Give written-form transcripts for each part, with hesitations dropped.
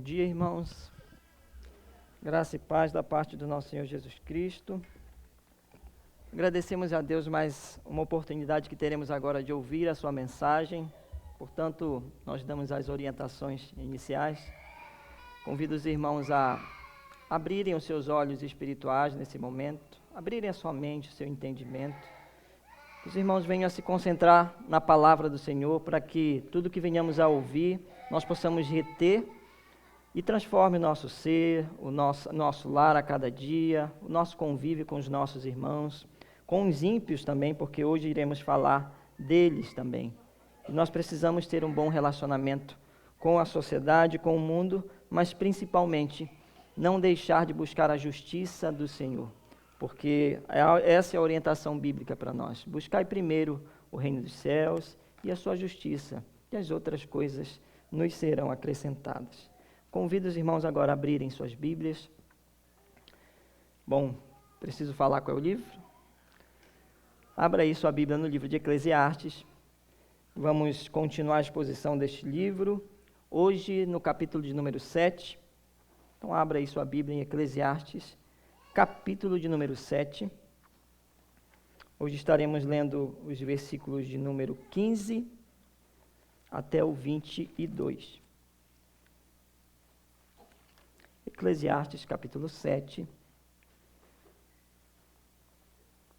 dia, irmãos. Graça e paz da parte do nosso Senhor Jesus Cristo. Agradecemos a Deus mais uma oportunidade que teremos agora de ouvir a sua mensagem. Portanto, nós damos as orientações iniciais. Convido os irmãos a abrirem os seus olhos espirituais nesse momento, abrirem a sua mente, o seu entendimento. Os irmãos venham a se concentrar na palavra do Senhor para que tudo que venhamos a ouvir, nós possamos reter e transforme o nosso ser, o nosso lar a cada dia, o nosso convívio com os nossos irmãos, com os ímpios também, porque hoje iremos falar deles também. E nós precisamos ter um bom relacionamento com a sociedade, com o mundo, mas principalmente não deixar de buscar a justiça do Senhor, porque essa é a orientação bíblica para nós. Buscai primeiro o reino dos céus e a sua justiça, e as outras coisas nos serão acrescentadas. Convido os irmãos agora a abrirem suas Bíblias. Bom, preciso falar qual é o livro? Abra aí sua Bíblia no livro de Eclesiastes. Vamos continuar a exposição deste livro, hoje no capítulo de número 7. Então abra aí sua Bíblia em Eclesiastes, capítulo de número 7. Hoje estaremos lendo os versículos de número 15 até o 22. Eclesiastes, capítulo 7,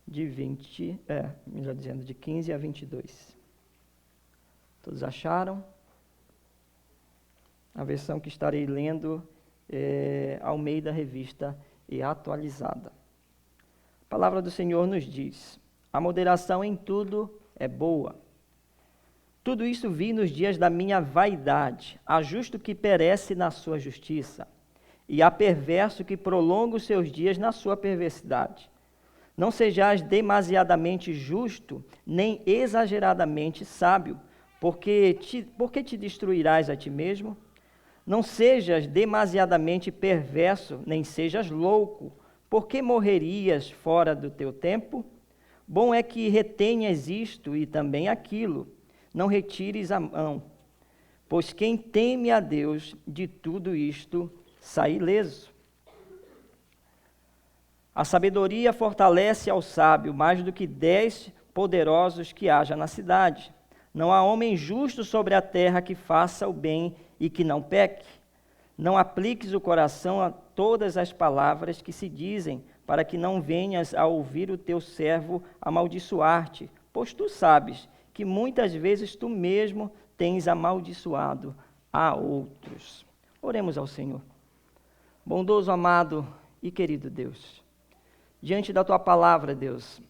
de 15 a 22. Todos acharam? A versão que estarei lendo é Almeida Revista e Atualizada. A palavra do Senhor nos diz: a moderação em tudo é boa. Tudo isso vi nos dias da minha vaidade. Há justo que perece na sua justiça, e há perverso que prolonga os seus dias na sua perversidade. Não sejais demasiadamente justo, nem exageradamente sábio, porque te destruirás a ti mesmo? Não sejas demasiadamente perverso, nem sejas louco, porque morrerias fora do teu tempo? Bom é que retenhas isto e também aquilo, não retires a mão, pois quem teme a Deus de tudo isto sai ileso. A sabedoria fortalece ao sábio mais do que 10 poderosos que haja na cidade. Não há homem justo sobre a terra que faça o bem e que não peque. Não apliques o coração a todas as palavras que se dizem, para que não venhas a ouvir o teu servo amaldiçoar-te, pois tu sabes que muitas vezes tu mesmo tens amaldiçoado a outros. Oremos ao Senhor. Bondoso, amado e querido Deus, diante da Tua palavra, Deus,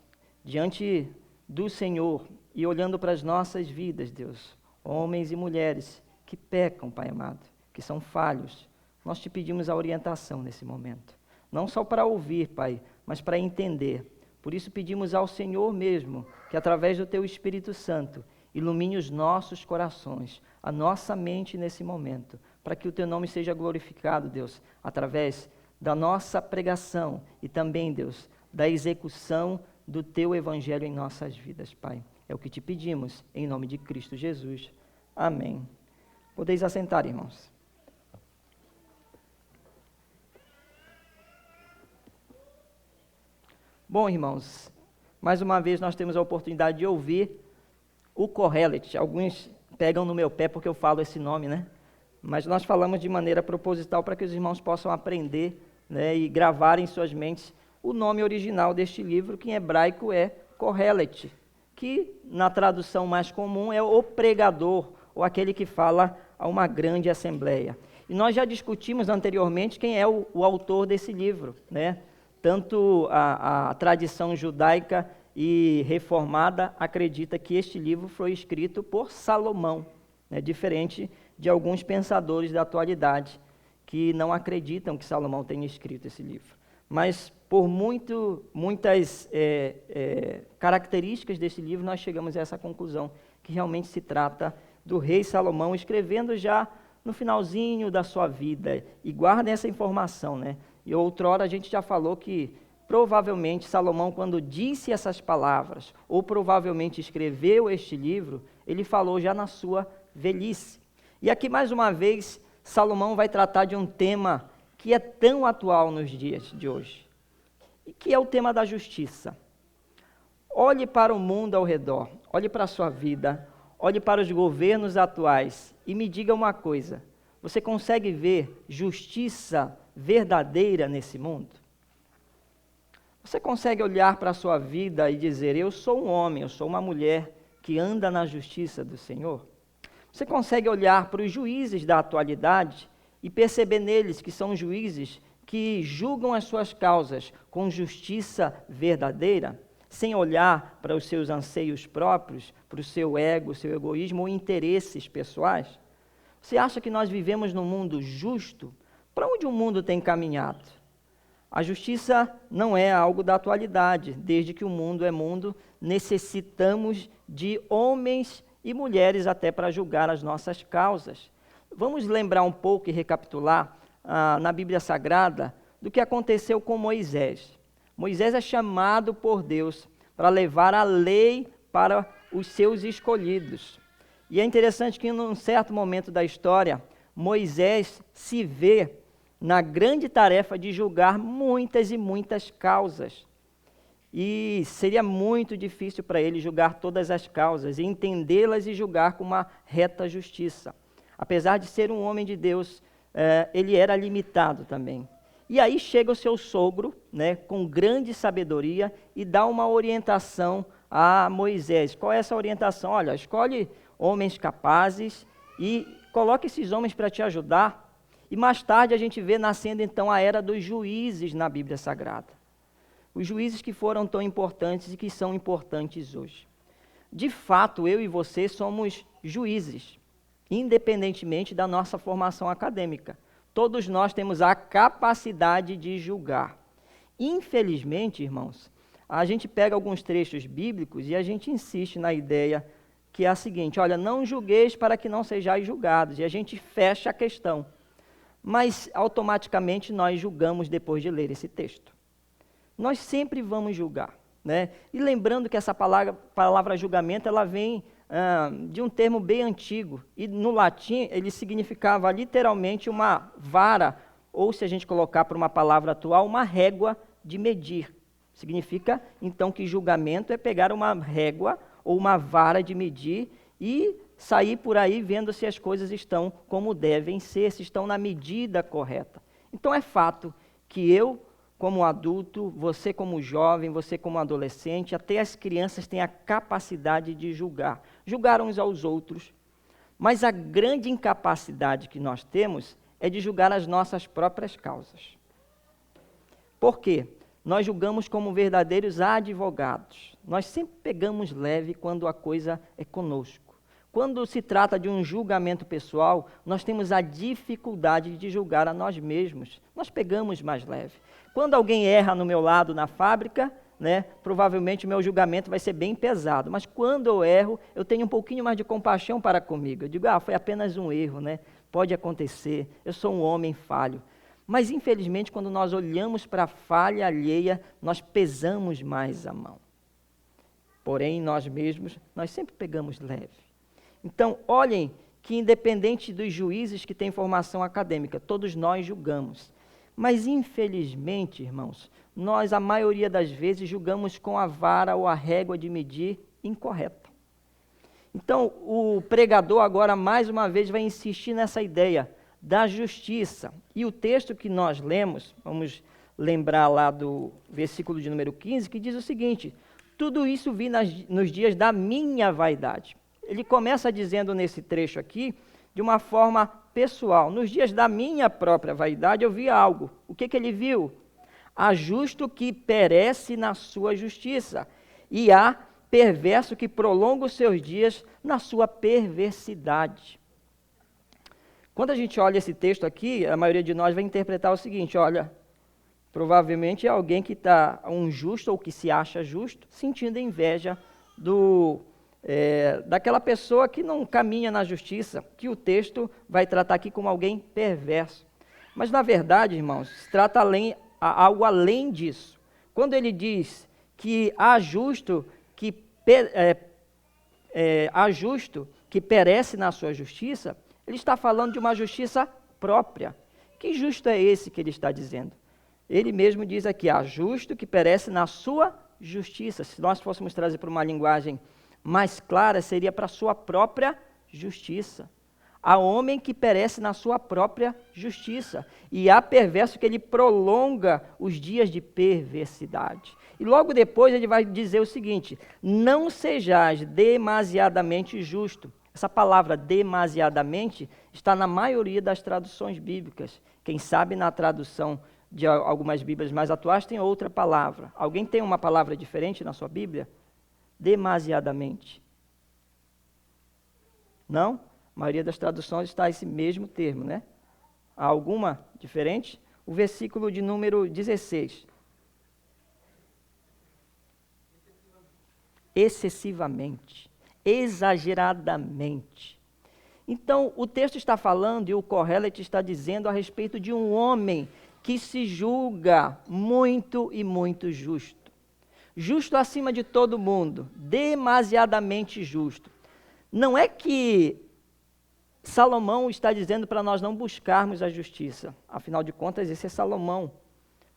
diante do Senhor e olhando para as nossas vidas, Deus, homens e mulheres que pecam, Pai amado, que são falhos, nós Te pedimos a orientação nesse momento, não só para ouvir, Pai, mas para entender. Por isso pedimos ao Senhor mesmo, que através do Teu Espírito Santo, ilumine os nossos corações, a nossa mente nesse momento, para que o Teu nome seja glorificado, Deus, através da nossa pregação e também, Deus, da execução do Teu Evangelho em nossas vidas, Pai. É o que Te pedimos, em nome de Cristo Jesus. Amém. Podeis assentar, irmãos. Bom, irmãos, mais uma vez nós temos a oportunidade de ouvir o Kohelet. Alguns pegam no meu pé porque eu falo esse nome, né? Mas nós falamos de maneira proposital para que os irmãos possam aprender, né, e gravar em suas mentes o nome original deste livro, que em hebraico é Kohelet, que na tradução mais comum é o pregador, ou aquele que fala a uma grande assembleia. E nós já discutimos anteriormente quem é o autor desse livro, né? Tanto a tradição judaica e reformada acredita que este livro foi escrito por Salomão, né? Diferente de alguns pensadores da atualidade que não acreditam que Salomão tenha escrito esse livro. Mas por muitas características desse livro, nós chegamos a essa conclusão, que realmente se trata do rei Salomão, escrevendo já no finalzinho da sua vida. E guardem essa informação, né? E outrora a gente já falou que provavelmente Salomão, quando disse essas palavras, ou provavelmente escreveu este livro, ele falou já na sua velhice. E aqui mais uma vez, Salomão vai tratar de um tema que é tão atual nos dias de hoje, e que é o tema da justiça. Olhe para o mundo ao redor, olhe para a sua vida, olhe para os governos atuais e me diga uma coisa: você consegue ver justiça verdadeira nesse mundo? Você consegue olhar para a sua vida e dizer, eu sou um homem, eu sou uma mulher que anda na justiça do Senhor? Você consegue olhar para os juízes da atualidade e perceber neles que são juízes que julgam as suas causas com justiça verdadeira, sem olhar para os seus anseios próprios, para o seu ego, seu egoísmo ou interesses pessoais? Você acha que nós vivemos num mundo justo? Para onde o mundo tem caminhado? A justiça não é algo da atualidade. Desde que o mundo é mundo, necessitamos de homens e mulheres até para julgar as nossas causas. Vamos lembrar um pouco e recapitular na Bíblia Sagrada do que aconteceu com Moisés. Moisés é chamado por Deus para levar a lei para os seus escolhidos. E é interessante que, num certo momento da história, Moisés se vê na grande tarefa de julgar muitas e muitas causas. E seria muito difícil para ele julgar todas as causas, e entendê-las e julgar com uma reta justiça. Apesar de ser um homem de Deus, ele era limitado também. E aí chega o seu sogro, né, com grande sabedoria, e dá uma orientação a Moisés. Qual é essa orientação? Olha, escolhe homens capazes e coloque esses homens para te ajudar. E mais tarde a gente vê nascendo então a era dos juízes na Bíblia Sagrada. Os juízes que foram tão importantes e que são importantes hoje. De fato, eu e você somos juízes, independentemente da nossa formação acadêmica. Todos nós temos a capacidade de julgar. Infelizmente, irmãos, a gente pega alguns trechos bíblicos e a gente insiste na ideia que é a seguinte: olha, não julgueis para que não sejais julgados. E a gente fecha a questão. Mas automaticamente nós julgamos depois de ler esse texto. Nós sempre vamos julgar, né? E lembrando que essa palavra julgamento, ela vem de um termo bem antigo, e no latim ele significava literalmente uma vara, ou se a gente colocar por uma palavra atual, uma régua de medir. Significa então que julgamento é pegar uma régua ou uma vara de medir e sair por aí vendo se as coisas estão como devem ser, se estão na medida correta. Então é fato que eu, como adulto, você como jovem, você como adolescente, até as crianças têm a capacidade de julgar uns aos outros, mas a grande incapacidade que nós temos é de julgar as nossas próprias causas. Por quê? Nós julgamos como verdadeiros advogados. Nós sempre pegamos leve quando a coisa é conosco. Quando se trata de um julgamento pessoal, nós temos a dificuldade de julgar a nós mesmos. Nós pegamos mais leve. Quando alguém erra no meu lado na fábrica, né, provavelmente o meu julgamento vai ser bem pesado. Mas quando eu erro, eu tenho um pouquinho mais de compaixão para comigo. Eu digo, foi apenas um erro, né? Pode acontecer, eu sou um homem falho. Mas, infelizmente, quando nós olhamos para a falha alheia, nós pesamos mais a mão. Porém, nós mesmos, nós sempre pegamos leve. Então, olhem que independente dos juízes que têm formação acadêmica, todos nós julgamos. Mas, infelizmente, irmãos, nós, a maioria das vezes, julgamos com a vara ou a régua de medir incorreta. Então, o pregador agora, mais uma vez, vai insistir nessa ideia da justiça. E o texto que nós lemos, vamos lembrar lá do versículo de número 15, que diz o seguinte: tudo isso vi nos dias da minha vaidade. Ele começa dizendo nesse trecho aqui, de uma forma pessoal, nos dias da minha própria vaidade eu vi algo. O que ele viu? Há justo que perece na sua justiça, e há perverso que prolonga os seus dias na sua perversidade. Quando a gente olha esse texto aqui, a maioria de nós vai interpretar o seguinte: olha, provavelmente é alguém que está um justo ou que se acha justo, sentindo inveja daquela pessoa que não caminha na justiça, que o texto vai tratar aqui como alguém perverso. Mas, na verdade, irmãos, se trata algo além disso. Quando ele diz que há justo que perece na sua justiça, ele está falando de uma justiça própria. Que justo é esse que ele está dizendo? Ele mesmo diz aqui, justo que perece na sua justiça. Se nós fôssemos trazer para uma linguagem mais clara, seria para a sua própria justiça. Há homem que perece na sua própria justiça, e há perverso que ele prolonga os dias de perversidade. E logo depois ele vai dizer o seguinte: não sejais demasiadamente justo. Essa palavra demasiadamente está na maioria das traduções bíblicas. Quem sabe na tradução de algumas Bíblias mais atuais tem outra palavra. Alguém tem uma palavra diferente na sua Bíblia? Demasiadamente. Não? A maioria das traduções está esse mesmo termo, né? Há alguma diferente? O versículo de número 16. Excessivamente, exageradamente. Então, o texto está falando, e o Kohelet está dizendo a respeito de um homem que se julga muito e muito justo. Justo acima de todo mundo, demasiadamente justo. Não é que Salomão está dizendo para nós não buscarmos a justiça. Afinal de contas, esse é Salomão.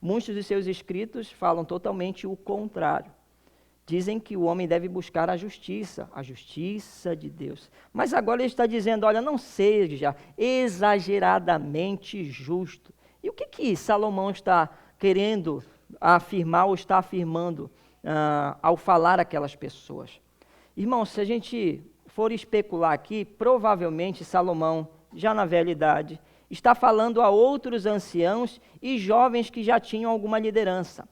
Muitos de seus escritos falam totalmente o contrário. Dizem que o homem deve buscar a justiça de Deus. Mas agora ele está dizendo, olha, não seja exageradamente justo. E o que Salomão está querendo afirmar ou está afirmando ao falar aquelas pessoas? Irmãos, se a gente for especular aqui, provavelmente Salomão, já na velha idade, está falando a outros anciãos e jovens que já tinham alguma liderança.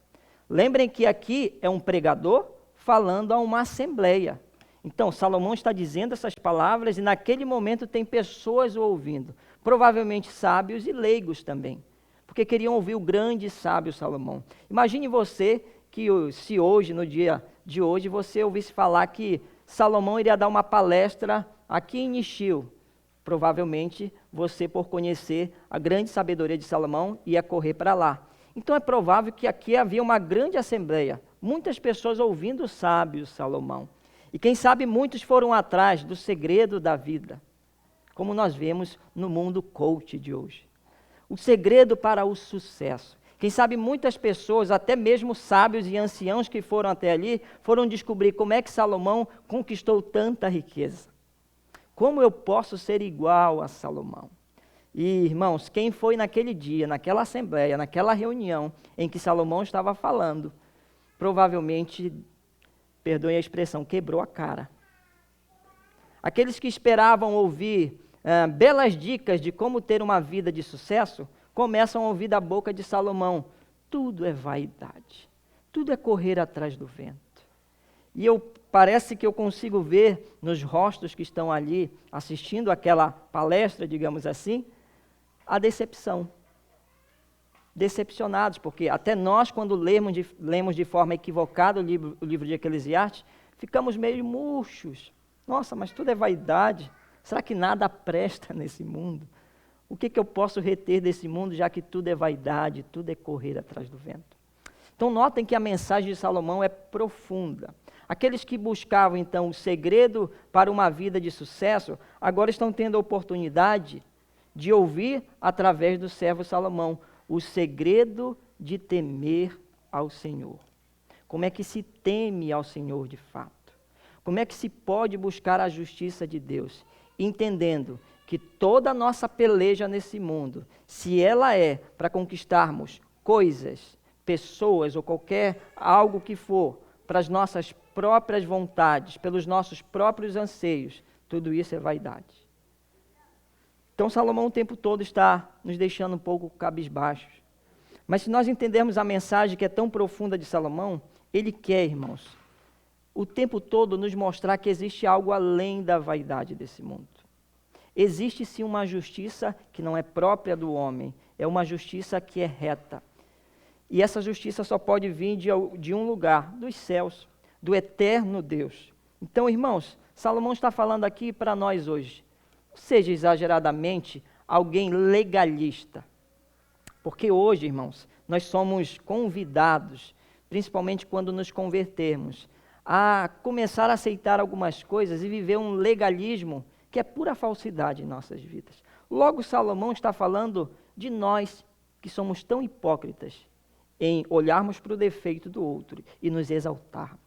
Lembrem que aqui é um pregador falando a uma assembleia. Então, Salomão está dizendo essas palavras e naquele momento tem pessoas o ouvindo, provavelmente sábios e leigos também, porque queriam ouvir o grande sábio Salomão. Imagine você que se hoje, no dia de hoje, você ouvisse falar que Salomão iria dar uma palestra aqui em Nishio. Provavelmente você, por conhecer a grande sabedoria de Salomão, ia correr para lá. Então é provável que aqui havia uma grande assembleia, muitas pessoas ouvindo o sábio Salomão. E quem sabe muitos foram atrás do segredo da vida, como nós vemos no mundo coach de hoje. O segredo para o sucesso. Quem sabe muitas pessoas, até mesmo sábios e anciãos que foram até ali, foram descobrir como é que Salomão conquistou tanta riqueza. Como eu posso ser igual a Salomão? E, irmãos, quem foi naquele dia, naquela assembleia, naquela reunião em que Salomão estava falando, provavelmente, perdoem a expressão, quebrou a cara. Aqueles que esperavam ouvir belas dicas de como ter uma vida de sucesso, começam a ouvir da boca de Salomão, tudo é vaidade, tudo é correr atrás do vento. E parece que eu consigo ver nos rostos que estão ali assistindo aquela palestra, digamos assim, a decepção. Decepcionados, porque até nós, quando lemos de forma equivocada o livro de Eclesiastes, ficamos meio murchos. Nossa, mas tudo é vaidade. Será que nada presta nesse mundo? O que eu posso reter desse mundo, já que tudo é vaidade, tudo é correr atrás do vento? Então notem que a mensagem de Salomão é profunda. Aqueles que buscavam então o segredo para uma vida de sucesso, agora estão tendo a oportunidade de ouvir através do servo Salomão o segredo de temer ao Senhor. Como é que se teme ao Senhor de fato? Como é que se pode buscar a justiça de Deus? Entendendo que toda a nossa peleja nesse mundo, se ela é para conquistarmos coisas, pessoas ou algo que for, para as nossas próprias vontades, pelos nossos próprios anseios, tudo isso é vaidade. Então Salomão o tempo todo está nos deixando um pouco cabisbaixos. Mas se nós entendermos a mensagem que é tão profunda de Salomão, ele quer, irmãos, o tempo todo nos mostrar que existe algo além da vaidade desse mundo. Existe sim uma justiça que não é própria do homem, é uma justiça que é reta. E essa justiça só pode vir de um lugar, dos céus, do eterno Deus. Então, irmãos, Salomão está falando aqui para nós hoje. Não seja exageradamente alguém legalista. Porque hoje, irmãos, nós somos convidados, principalmente quando nos convertermos, a começar a aceitar algumas coisas e viver um legalismo que é pura falsidade em nossas vidas. Logo, Salomão está falando de nós que somos tão hipócritas em olharmos para o defeito do outro e nos exaltarmos.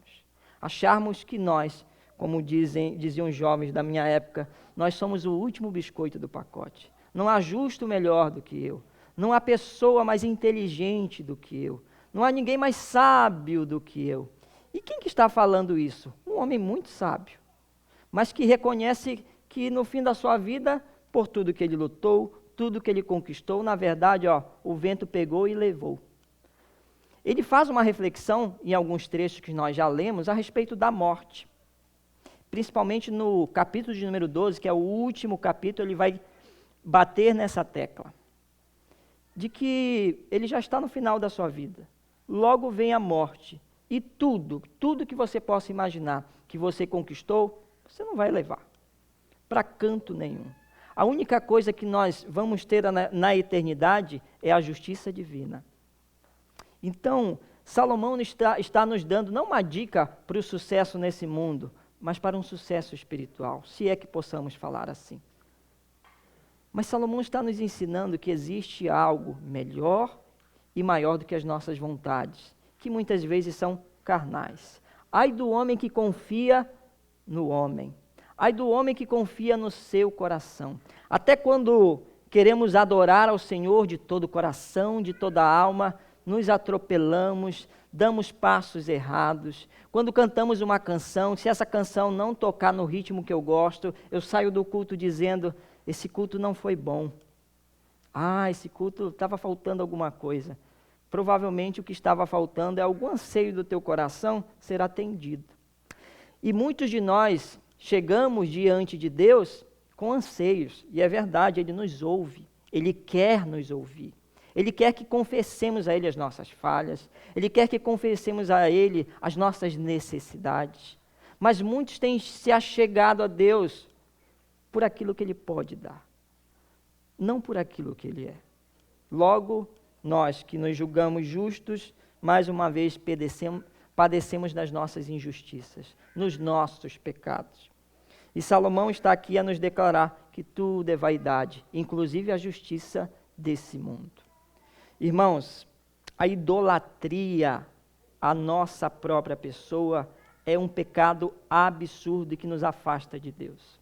Acharmos que nós, como diziam os jovens da minha época, nós somos o último biscoito do pacote. Não há justo melhor do que eu. Não há pessoa mais inteligente do que eu. Não há ninguém mais sábio do que eu. E quem que está falando isso? Um homem muito sábio, mas que reconhece que no fim da sua vida, por tudo que ele lutou, tudo que ele conquistou, na verdade, o vento pegou e levou. Ele faz uma reflexão, em alguns trechos que nós já lemos, a respeito da morte. Principalmente no capítulo de número 12, que é o último capítulo, ele vai bater nessa tecla. De que ele já está no final da sua vida. Logo vem a morte. E tudo que você possa imaginar que você conquistou, você não vai levar para canto nenhum. A única coisa que nós vamos ter na eternidade é a justiça divina. Então, Salomão está nos dando não uma dica para o sucesso nesse mundo, mas para um sucesso espiritual, se é que possamos falar assim. Mas Salomão está nos ensinando que existe algo melhor e maior do que as nossas vontades, que muitas vezes são carnais. Ai do homem que confia no homem. Ai do homem que confia no seu coração. Até quando queremos adorar ao Senhor de todo o coração, de toda a alma, nos atropelamos, damos passos errados. Quando cantamos uma canção, se essa canção não tocar no ritmo que eu gosto, eu saio do culto dizendo, esse culto não foi bom. Esse culto estava faltando alguma coisa. Provavelmente o que estava faltando é algum anseio do teu coração ser atendido. E muitos de nós chegamos diante de Deus com anseios, e é verdade, Ele nos ouve, Ele quer nos ouvir. Ele quer que confessemos a Ele as nossas falhas, Ele quer que confessemos a Ele as nossas necessidades. Mas muitos têm se achegado a Deus por aquilo que Ele pode dar, não por aquilo que Ele é. Logo, nós que nos julgamos justos, mais uma vez padecemos das nossas injustiças, nos nossos pecados. E Salomão está aqui a nos declarar que tudo é vaidade, inclusive a justiça desse mundo. Irmãos, a idolatria à nossa própria pessoa é um pecado absurdo e que nos afasta de Deus.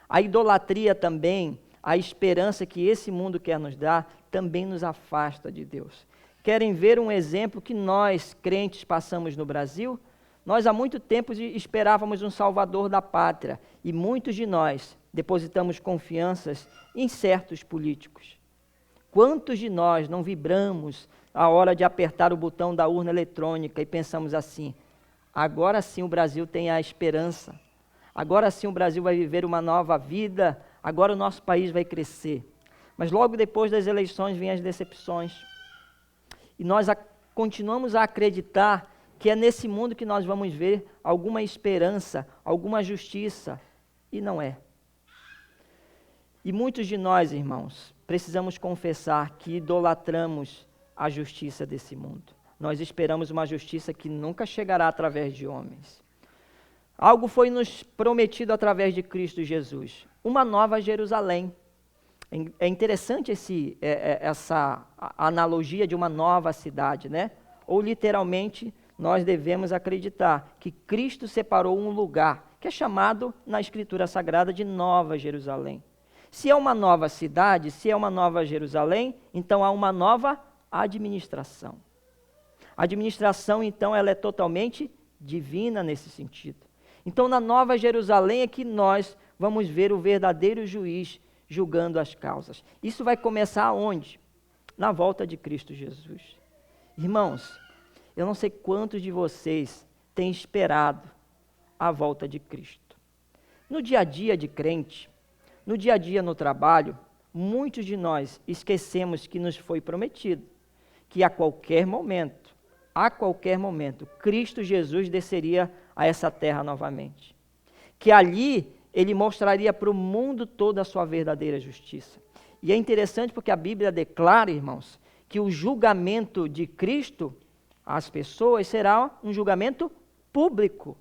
A idolatria também, a esperança que esse mundo quer nos dar, também nos afasta de Deus. Querem ver um exemplo que nós, crentes, passamos no Brasil? Nós há muito tempo esperávamos um salvador da pátria e muitos de nós depositamos confianças em certos políticos. Quantos de nós não vibramos a hora de apertar o botão da urna eletrônica e pensamos assim, agora sim o Brasil tem a esperança, agora sim o Brasil vai viver uma nova vida, agora o nosso país vai crescer. Mas logo depois das eleições vêm as decepções. E nós continuamos a acreditar que é nesse mundo que nós vamos ver alguma esperança, alguma justiça, e não é. E muitos de nós, irmãos, precisamos confessar que idolatramos a justiça desse mundo. Nós esperamos uma justiça que nunca chegará através de homens. Algo foi nos prometido através de Cristo Jesus, uma nova Jerusalém. É interessante essa analogia de uma nova cidade, né? Ou literalmente, nós devemos acreditar que Cristo separou um lugar, que é chamado na Escritura Sagrada de Nova Jerusalém. Se é uma nova cidade, se é uma nova Jerusalém, então há uma nova administração. A administração, então, ela é totalmente divina nesse sentido. Então, na Nova Jerusalém é que nós vamos ver o verdadeiro juiz julgando as causas. Isso vai começar aonde? Na volta de Cristo Jesus. Irmãos, eu não sei quantos de vocês têm esperado a volta de Cristo. No dia a dia de crente, no dia a dia no trabalho, muitos de nós esquecemos que nos foi prometido que a qualquer momento, Cristo Jesus desceria a essa terra novamente. Que ali Ele mostraria para o mundo todo a sua verdadeira justiça. E é interessante porque a Bíblia declara, irmãos, que o julgamento de Cristo às pessoas será um julgamento público.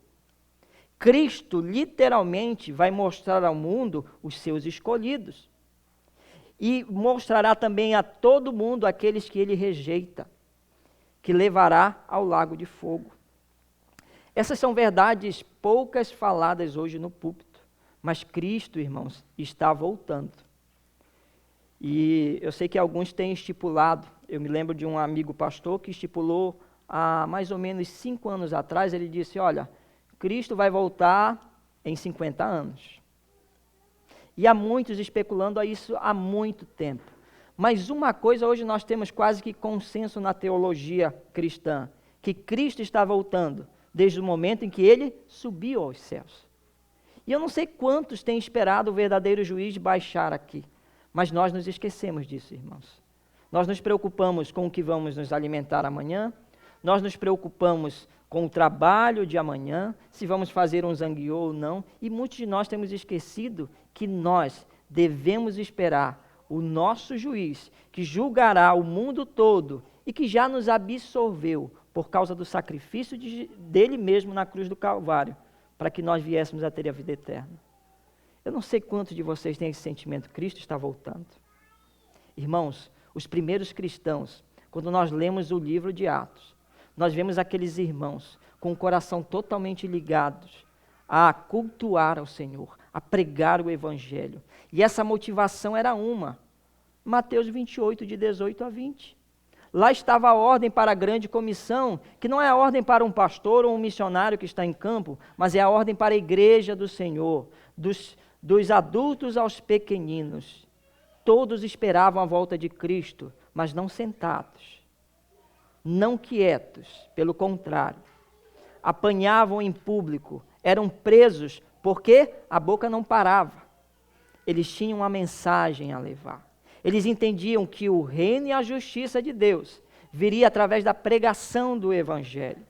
Cristo literalmente vai mostrar ao mundo os seus escolhidos. e mostrará também a todo mundo aqueles que ele rejeita, que levará ao lago de fogo. Essas são verdades poucas faladas hoje no púlpito, mas Cristo, irmãos, está voltando. E eu sei que alguns têm estipulado, eu me lembro de um amigo pastor que estipulou há mais ou menos 5 anos atrás, ele disse, olha, Cristo vai voltar em 50 anos. E há muitos especulando a isso há muito tempo. Mas uma coisa hoje nós temos quase que consenso na teologia cristã, que Cristo está voltando desde o momento em que ele subiu aos céus. E eu não sei quantos têm esperado o verdadeiro juiz baixar aqui, mas nós nos esquecemos disso, irmãos. Nós nos preocupamos com o que vamos nos alimentar amanhã, nós nos preocupamos com o trabalho de amanhã, se vamos fazer um zangueô ou não, e muitos de nós temos esquecido que nós devemos esperar o nosso juiz, que julgará o mundo todo e que já nos absorveu por causa do sacrifício dele mesmo na cruz do Calvário, para que nós viéssemos a ter a vida eterna. Eu não sei quantos de vocês têm esse sentimento, Cristo está voltando. Irmãos, os primeiros cristãos, quando nós lemos o livro de Atos, nós vemos aqueles irmãos com o coração totalmente ligados a cultuar ao Senhor, a pregar o Evangelho. E essa motivação era uma, Mateus 28, de 18 a 20. Lá estava a ordem para a grande comissão, que não é a ordem para um pastor ou um missionário que está em campo, mas é a ordem para a igreja do Senhor, dos adultos aos pequeninos. Todos esperavam a volta de Cristo, mas não sentados, não quietos, pelo contrário. Apanhavam em público, eram presos porque a boca não parava. Eles tinham uma mensagem a levar. Eles entendiam que o reino e a justiça de Deus viria através da pregação do Evangelho.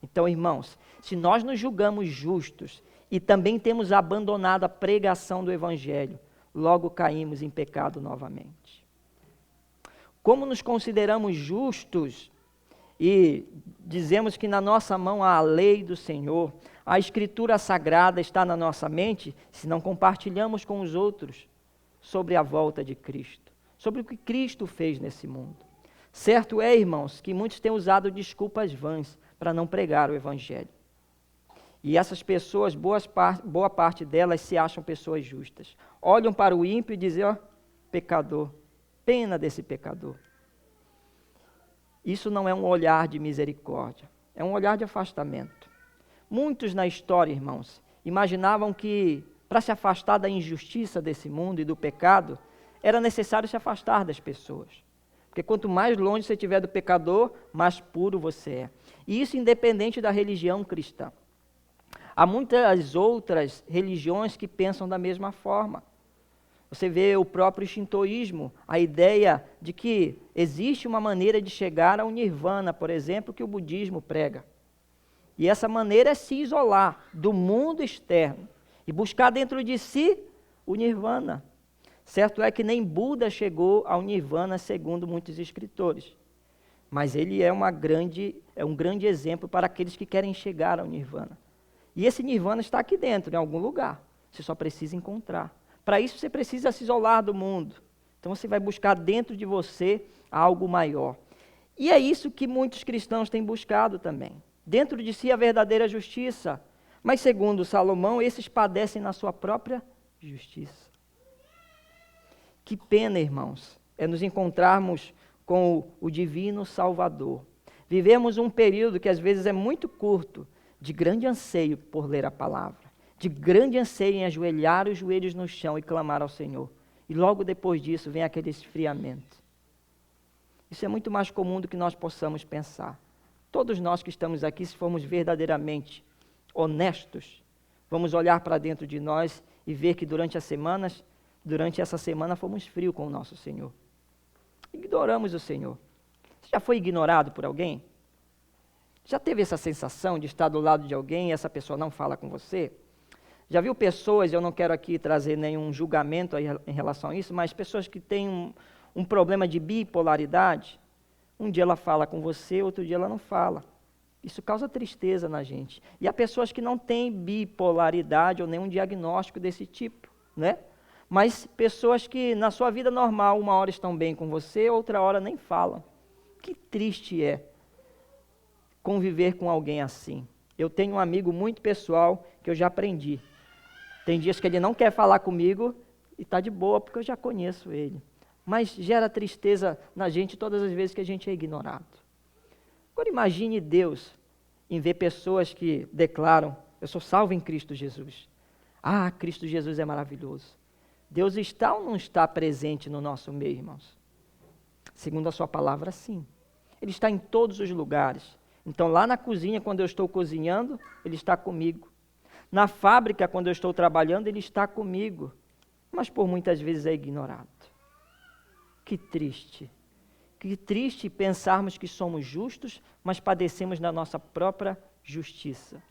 Então, irmãos, se nós nos julgamos justos e também temos abandonado a pregação do Evangelho, logo caímos em pecado novamente. Como nos consideramos justos e dizemos que na nossa mão há a lei do Senhor, a Escritura Sagrada está na nossa mente, se não compartilhamos com os outros sobre a volta de Cristo, sobre o que Cristo fez nesse mundo. Certo é, irmãos, que muitos têm usado desculpas vãs para não pregar o Evangelho. E essas pessoas, boa parte delas se acham pessoas justas. Olham para o ímpio e dizem, ó, pecador, pena desse pecador. Isso não é um olhar de misericórdia, é um olhar de afastamento. Muitos na história, irmãos, imaginavam que para se afastar da injustiça desse mundo e do pecado, era necessário se afastar das pessoas. Porque quanto mais longe você estiver do pecador, mais puro você é. E isso independente da religião cristã. Há muitas outras religiões que pensam da mesma forma. Você vê o próprio shintoísmo, a ideia de que existe uma maneira de chegar ao nirvana, por exemplo, que o budismo prega. E essa maneira é se isolar do mundo externo e buscar dentro de si o nirvana. Certo é que nem Buda chegou ao nirvana, segundo muitos escritores. Mas ele é um grande exemplo para aqueles que querem chegar ao nirvana. E esse nirvana está aqui dentro, em algum lugar. Você só precisa encontrar. Para isso você precisa se isolar do mundo. Então você vai buscar dentro de você algo maior. E é isso que muitos cristãos têm buscado também. Dentro de si a verdadeira justiça. Mas segundo Salomão, esses padecem na sua própria justiça. Que pena, irmãos, é nos encontrarmos com o divino Salvador. Vivemos um período que às vezes é muito curto, de grande anseio por ler a palavra, de grande anseio em ajoelhar os joelhos no chão e clamar ao Senhor. E logo depois disso vem aquele esfriamento. Isso é muito mais comum do que nós possamos pensar. Todos nós que estamos aqui, se formos verdadeiramente honestos, vamos olhar para dentro de nós e ver que durante essa semana fomos frios com o nosso Senhor. Ignoramos o Senhor. Você já foi ignorado por alguém? Já teve essa sensação de estar do lado de alguém e essa pessoa não fala com você? Já viu pessoas, eu não quero aqui trazer nenhum julgamento em relação a isso, mas pessoas que têm um problema de bipolaridade, um dia ela fala com você, outro dia ela não fala. Isso causa tristeza na gente. E há pessoas que não têm bipolaridade ou nenhum diagnóstico desse tipo, né? Mas pessoas que na sua vida normal, uma hora estão bem com você, outra hora nem falam. Que triste é conviver com alguém assim. Eu tenho um amigo muito pessoal que eu já aprendi. Tem dias que ele não quer falar comigo e está de boa porque eu já conheço ele. Mas gera tristeza na gente todas as vezes que a gente é ignorado. Agora imagine Deus em ver pessoas que declaram: eu sou salvo em Cristo Jesus. Ah, Cristo Jesus é maravilhoso. Deus está ou não está presente no nosso meio, irmãos? Segundo a sua palavra, sim. Ele está em todos os lugares. Então, lá na cozinha, quando eu estou cozinhando, Ele está comigo. Na fábrica, quando eu estou trabalhando, Ele está comigo. Mas por muitas vezes é ignorado. Que triste. Que triste pensarmos que somos justos, mas padecemos da nossa própria justiça.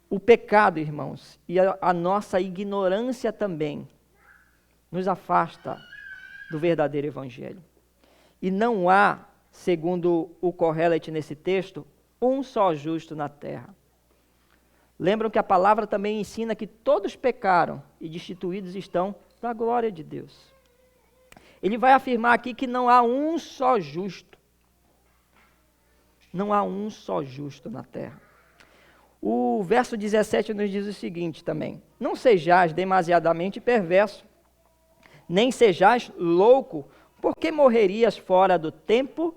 O pecado, irmãos, e a nossa ignorância também, nos afasta do verdadeiro evangelho. E não há, segundo o Kohelet nesse texto, um só justo na terra. Lembram que a palavra também ensina que todos pecaram e destituídos estão da glória de Deus. Ele vai afirmar aqui que não há um só justo. Não há um só justo na terra. O verso 17 nos diz o seguinte também: não sejais demasiadamente perverso, nem sejais louco, porque morrerias fora do tempo.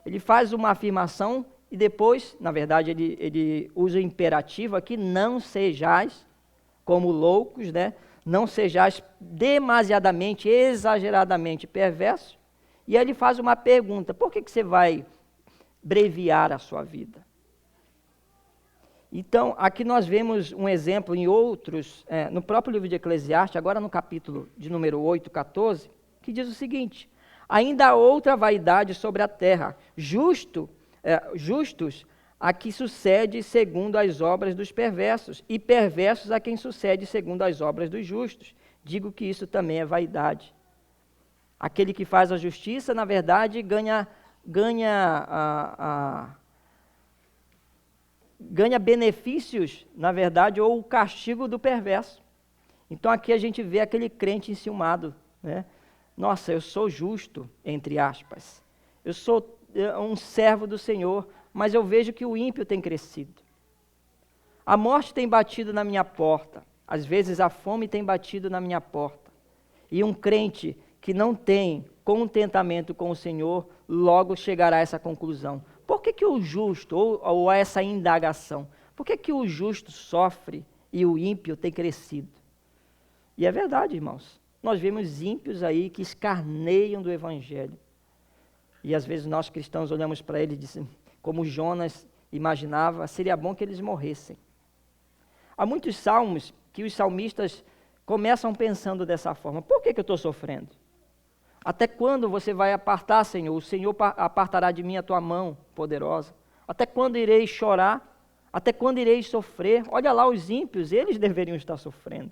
Ele faz uma afirmação e depois, na verdade, ele usa o imperativo aqui: não sejais como loucos, né? Não sejais demasiadamente, exageradamente perverso. E aí ele faz uma pergunta: por que você vai breviar a sua vida? Então, aqui nós vemos um exemplo em outros, no próprio livro de Eclesiastes, agora no capítulo de número 8, 14, que diz o seguinte: ainda há outra vaidade sobre a terra, justos a que sucede segundo as obras dos perversos, e perversos a quem sucede segundo as obras dos justos. Digo que isso também é vaidade. Aquele que faz a justiça, na verdade, ganha benefícios, na verdade, ou o castigo do perverso. Então aqui a gente vê aquele crente enciumado, né? Nossa, eu sou justo, entre aspas. Eu sou um servo do Senhor, mas eu vejo que o ímpio tem crescido. A morte tem batido na minha porta. Às vezes a fome tem batido na minha porta. E um crente que não tem contentamento com o Senhor, logo chegará a essa conclusão. Por que o justo, ou a essa indagação, por que o justo sofre e o ímpio tem crescido? E é verdade, irmãos. Nós vemos ímpios aí que escarneiam do Evangelho. E às vezes nós cristãos olhamos para ele e dizemos, como Jonas imaginava, seria bom que eles morressem. Há muitos salmos que os salmistas começam pensando dessa forma: por que eu estou sofrendo? Até quando você vai apartar, Senhor? O Senhor apartará de mim a tua mão poderosa. Até quando irei chorar? Até quando irei sofrer? Olha lá os ímpios, eles deveriam estar sofrendo.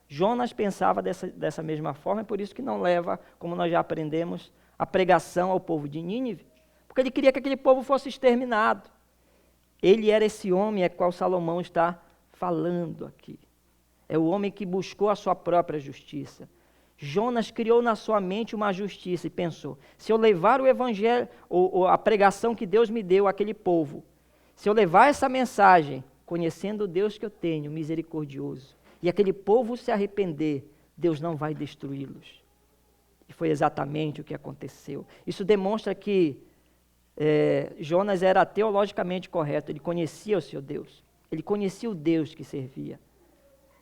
Jonas pensava dessa mesma forma, é por isso que não leva, como nós já aprendemos, a pregação ao povo de Nínive, porque ele queria que aquele povo fosse exterminado. Ele era esse homem a qual Salomão está falando aqui. É o homem que buscou a sua própria justiça. Jonas criou na sua mente uma justiça e pensou: se eu levar o evangelho, ou a pregação que Deus me deu àquele povo, se eu levar essa mensagem, conhecendo o Deus que eu tenho, misericordioso, e aquele povo se arrepender, Deus não vai destruí-los. E foi exatamente o que aconteceu. Isso demonstra que Jonas era teologicamente correto, ele conhecia o seu Deus, ele conhecia o Deus que servia.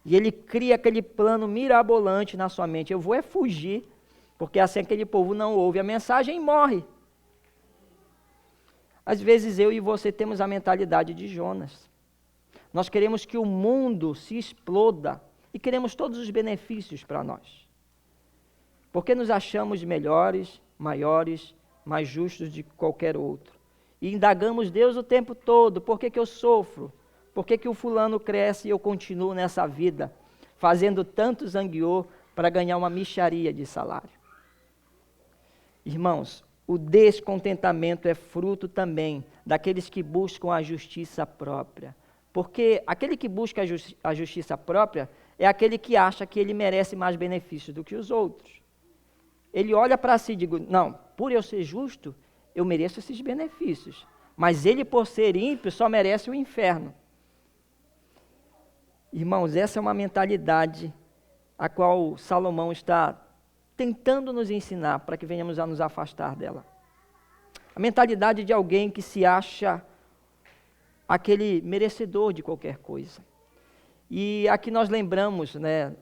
E ele cria aquele plano mirabolante na sua mente: eu vou fugir, porque assim aquele povo não ouve a mensagem e morre. Às vezes eu e você temos a mentalidade de Jonas. Nós queremos que o mundo se exploda e queremos todos os benefícios para nós. Porque nos achamos melhores, maiores, mais justos de qualquer outro. E indagamos Deus o tempo todo: por que eu sofro? Por que o fulano cresce e eu continuo nessa vida, fazendo tanto zangueô para ganhar uma mixaria de salário? Irmãos, o descontentamento é fruto também daqueles que buscam a justiça própria. Porque aquele que busca a justiça própria é aquele que acha que ele merece mais benefícios do que os outros. Ele olha para si e diz, não, por eu ser justo, eu mereço esses benefícios. Mas ele, por ser ímpio, só merece o inferno. Irmãos, essa é uma mentalidade a qual Salomão está tentando nos ensinar para que venhamos a nos afastar dela. A mentalidade de alguém que se acha aquele merecedor de qualquer coisa. E aqui nós lembramos, né,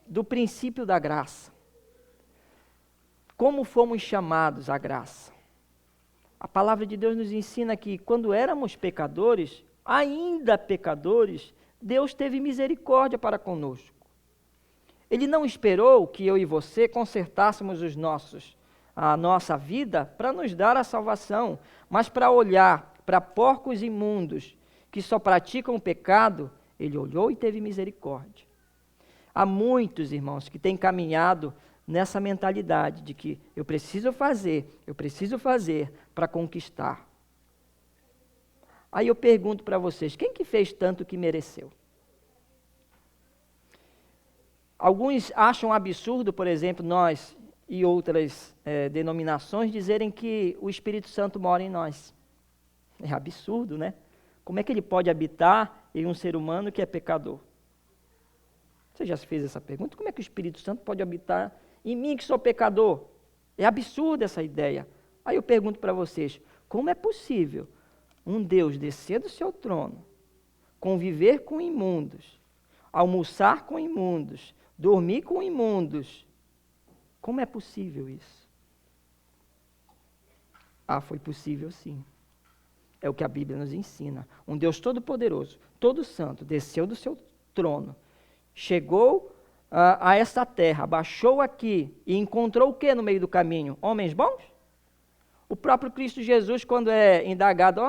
do princípio da graça. Como fomos chamados à graça? A palavra de Deus nos ensina que quando éramos pecadores, ainda pecadores, Deus teve misericórdia para conosco. Ele não esperou que eu e você consertássemos a nossa vida para nos dar a salvação, mas para olhar para porcos imundos que só praticam o pecado, ele olhou e teve misericórdia. Há muitos irmãos que têm caminhado nessa mentalidade de que eu preciso fazer para conquistar. Aí eu pergunto para vocês, quem que fez tanto que mereceu? Alguns acham absurdo, por exemplo, nós e outras denominações dizerem que o Espírito Santo mora em nós. É absurdo, né? Como é que ele pode habitar em um ser humano que é pecador? Você já se fez essa pergunta? Como é que o Espírito Santo pode habitar em mim que sou pecador? É absurda essa ideia. Aí eu pergunto para vocês, como é possível um Deus descer do seu trono, conviver com imundos, almoçar com imundos, dormir com imundos? Como é possível isso? Ah, foi possível sim. É o que a Bíblia nos ensina. Um Deus todo-poderoso, todo santo, desceu do seu trono, chegou a esta terra, baixou aqui e encontrou o que no meio do caminho? Homens bons? O próprio Cristo Jesus, quando é indagado,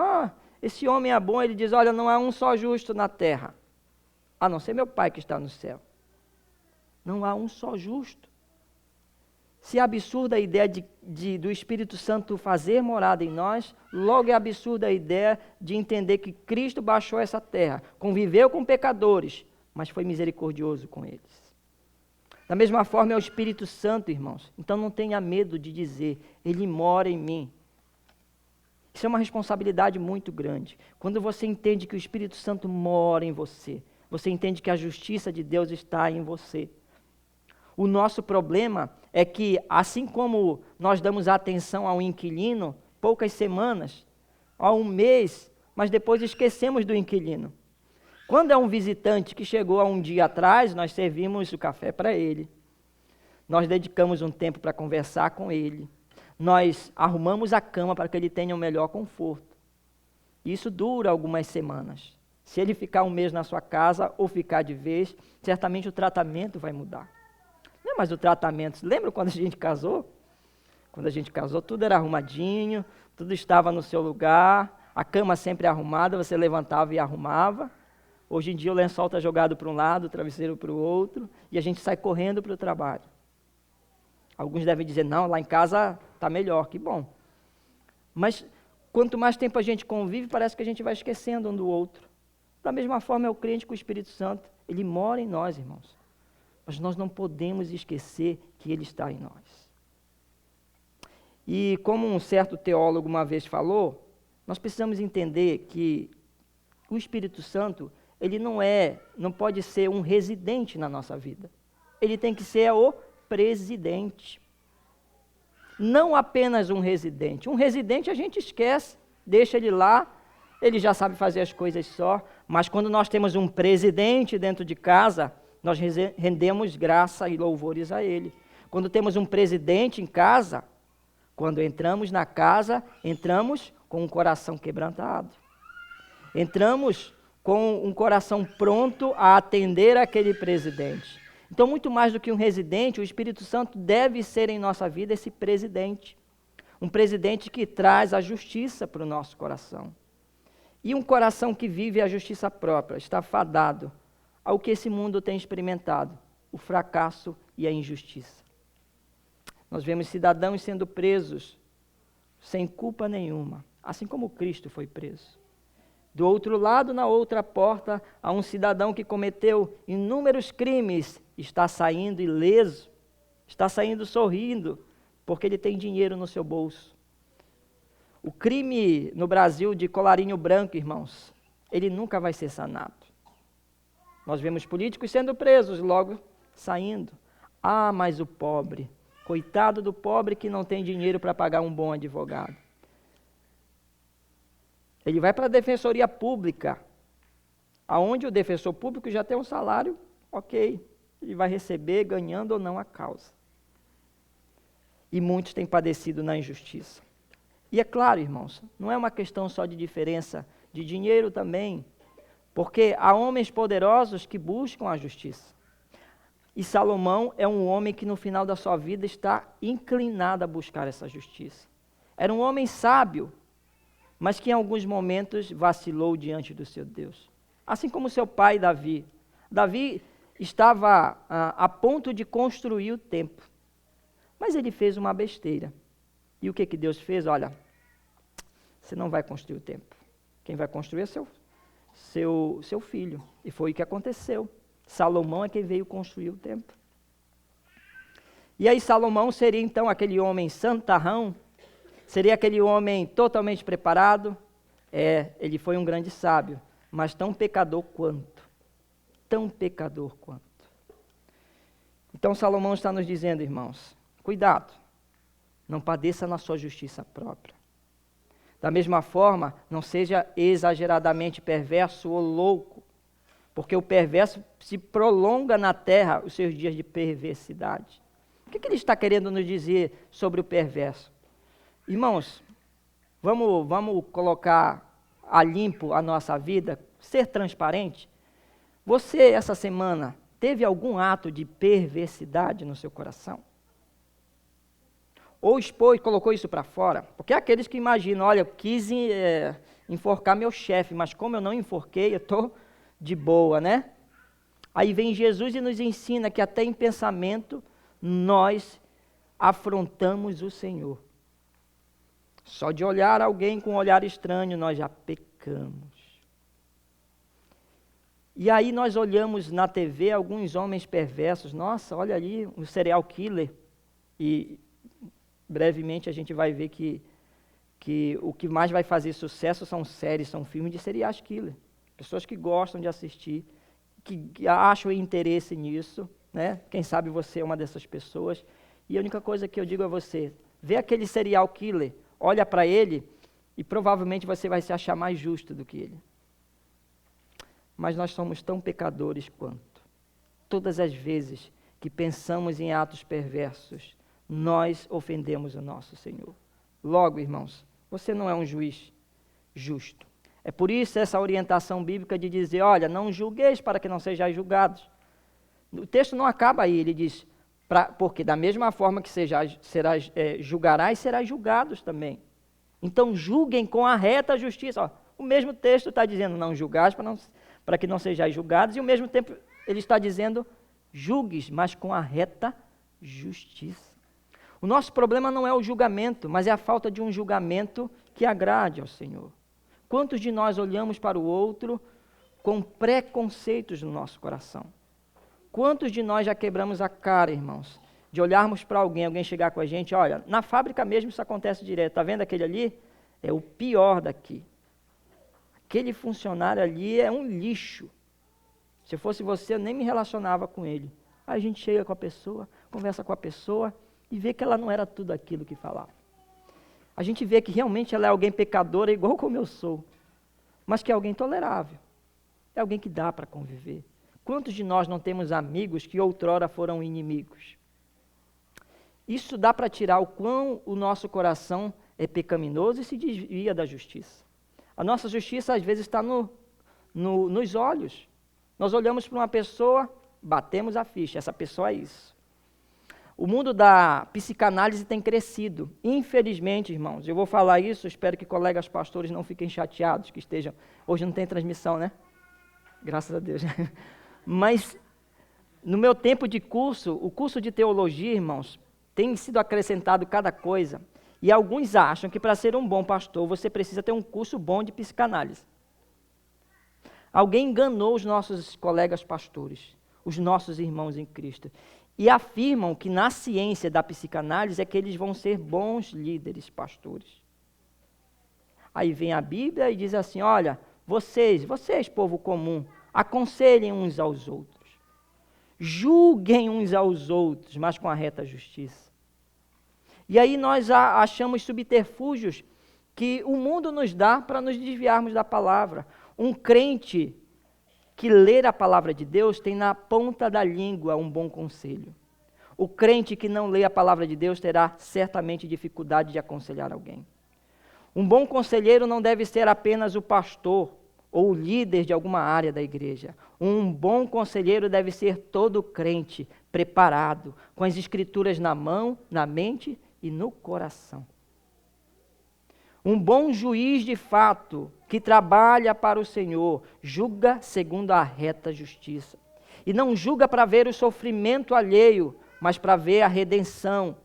esse homem é bom, ele diz, olha, não há um só justo na terra, a não ser meu Pai que está no céu. Não há um só justo. Se é absurda a ideia do Espírito Santo fazer morada em nós, logo é absurda a ideia de entender que Cristo baixou essa terra, conviveu com pecadores, mas foi misericordioso com eles. Da mesma forma é o Espírito Santo, irmãos. Então não tenha medo de dizer, ele mora em mim. Isso é uma responsabilidade muito grande. Quando você entende que o Espírito Santo mora em você, você entende que a justiça de Deus está em você. O nosso problema é que, assim como nós damos atenção a um inquilino, poucas semanas, a um mês, mas depois esquecemos do inquilino. Quando é um visitante que chegou há um dia atrás, nós servimos o café para ele. Nós dedicamos um tempo para conversar com ele. Nós arrumamos a cama para que ele tenha um melhor conforto. Isso dura algumas semanas. Se ele ficar um mês na sua casa ou ficar de vez, certamente o tratamento vai mudar. Não é mais o tratamento. Lembra quando a gente casou? Quando a gente casou, tudo era arrumadinho, tudo estava no seu lugar, a cama sempre arrumada, você levantava e arrumava. Hoje em dia o lençol está jogado para um lado, o travesseiro para o outro, e a gente sai correndo para o trabalho. Alguns devem dizer, não, lá em casa está melhor, que bom. Mas quanto mais tempo a gente convive, parece que a gente vai esquecendo um do outro. Da mesma forma é o crente com o Espírito Santo. Ele mora em nós, irmãos. Mas nós não podemos esquecer que ele está em nós. E como um certo teólogo uma vez falou, nós precisamos entender que o Espírito Santo, ele não pode ser um residente na nossa vida. Ele tem que ser o presidente. Não apenas um residente. Um residente a gente esquece, deixa ele lá, ele já sabe fazer as coisas só. Mas quando nós temos um presidente dentro de casa, nós rendemos graça e louvores a ele. Quando temos um presidente em casa, quando entramos na casa, entramos com um coração quebrantado. Entramos com um coração pronto a atender aquele presidente. Então, muito mais do que um residente, o Espírito Santo deve ser em nossa vida esse presidente. Um presidente que traz a justiça para o nosso coração. E um coração que vive a justiça própria, está fadado ao que esse mundo tem experimentado, o fracasso e a injustiça. Nós vemos cidadãos sendo presos sem culpa nenhuma, assim como Cristo foi preso. Do outro lado, na outra porta, há um cidadão que cometeu inúmeros crimes, está saindo ileso, está saindo sorrindo, porque ele tem dinheiro no seu bolso. O crime no Brasil de colarinho branco, irmãos, ele nunca vai ser sanado. Nós vemos políticos sendo presos, logo saindo. Ah, mas o pobre, coitado do pobre que não tem dinheiro para pagar um bom advogado. Ele vai para a defensoria pública, aonde o defensor público já tem um salário, ok, ele vai receber ganhando ou não a causa. E muitos têm padecido na injustiça. E é claro, irmãos, não é uma questão só de diferença de dinheiro também, porque há homens poderosos que buscam a justiça. E Salomão é um homem que no final da sua vida está inclinado a buscar essa justiça. Era um homem sábio, mas que em alguns momentos vacilou diante do seu Deus. Assim como seu pai Davi. Davi estava a ponto de construir o templo, mas ele fez uma besteira. E o que Deus fez? Olha, você não vai construir o templo. Quem vai construir é seu filho. E foi o que aconteceu. Salomão é quem veio construir o templo. E aí Salomão seria então aquele homem santarrão, seria aquele homem totalmente preparado. Ele foi um grande sábio, mas tão pecador quanto. Tão pecador quanto. Então Salomão está nos dizendo, irmãos, cuidado, não padeça na sua justiça própria. Da mesma forma, não seja exageradamente perverso ou louco, porque o perverso se prolonga na terra os seus dias de perversidade. O que ele está querendo nos dizer sobre o perverso? Irmãos, vamos colocar a limpo a nossa vida, ser transparente. Você, essa semana, teve algum ato de perversidade no seu coração? Ou expôs, colocou isso para fora? Porque aqueles que imaginam, olha, eu quis enforcar meu chefe, mas como eu não enforquei, eu estou de boa, né? Aí vem Jesus e nos ensina que até em pensamento nós afrontamos o Senhor. Só de olhar alguém com um olhar estranho, nós já pecamos. E aí nós olhamos na TV alguns homens perversos. Nossa, olha ali um serial killer. E brevemente a gente vai ver que o que mais vai fazer sucesso são séries, são filmes de serial killer. Pessoas que gostam de assistir, que acham interesse nisso, né? Quem sabe você é uma dessas pessoas. E a única coisa que eu digo a você, vê aquele serial killer, olha para ele e provavelmente você vai se achar mais justo do que ele. Mas nós somos tão pecadores quanto. Todas as vezes que pensamos em atos perversos, nós ofendemos o nosso Senhor. Logo, irmãos, você não é um juiz justo. É por isso essa orientação bíblica de dizer, olha, não julgueis para que não sejais julgados. O texto não acaba aí, ele diz, porque da mesma forma que julgarás, serás julgados também. Então julguem com a reta justiça. Ó, o mesmo texto está dizendo, não julgais para que não sejais julgados, e ao mesmo tempo ele está dizendo, julgues, mas com a reta justiça. O nosso problema não é o julgamento, mas é a falta de um julgamento que agrade ao Senhor. Quantos de nós olhamos para o outro com preconceitos no nosso coração? Quantos de nós já quebramos a cara, irmãos, de olharmos para alguém chegar com a gente, olha, na fábrica mesmo isso acontece direto, está vendo aquele ali? É o pior daqui. Aquele funcionário ali é um lixo. Se fosse você, eu nem me relacionava com ele. Aí a gente chega com a pessoa, conversa com a pessoa e vê que ela não era tudo aquilo que falava. A gente vê que realmente ela é alguém pecadora, igual como eu sou, mas que é alguém tolerável, é alguém que dá para conviver. Quantos de nós não temos amigos que outrora foram inimigos? Isso dá para tirar o quão o nosso coração é pecaminoso e se desvia da justiça. A nossa justiça às vezes está nos olhos. Nós olhamos para uma pessoa, batemos a ficha, essa pessoa é isso. O mundo da psicanálise tem crescido. Infelizmente, irmãos, eu vou falar isso, espero que colegas pastores não fiquem chateados, que estejam... Hoje não tem transmissão, né? Graças a Deus. Mas, no meu tempo de curso, o curso de teologia, irmãos, tem sido acrescentado cada coisa. E alguns acham que para ser um bom pastor, você precisa ter um curso bom de psicanálise. Alguém enganou os nossos colegas pastores, os nossos irmãos em Cristo, e afirmam que na ciência da psicanálise é que eles vão ser bons líderes, pastores. Aí vem a Bíblia e diz assim, olha, vocês, povo comum, aconselhem uns aos outros, julguem uns aos outros, mas com a reta justiça. E aí nós achamos subterfúgios que o mundo nos dá para nos desviarmos da palavra. Um crente que ler a palavra de Deus tem na ponta da língua um bom conselho. O crente que não lê a palavra de Deus terá certamente dificuldade de aconselhar alguém. Um bom conselheiro não deve ser apenas o pastor ou o líder de alguma área da igreja. Um bom conselheiro deve ser todo crente, preparado, com as escrituras na mão, na mente e no coração. Um bom juiz de fato, que trabalha para o Senhor, julga segundo a reta justiça. E não julga para ver o sofrimento alheio, mas para ver a redenção,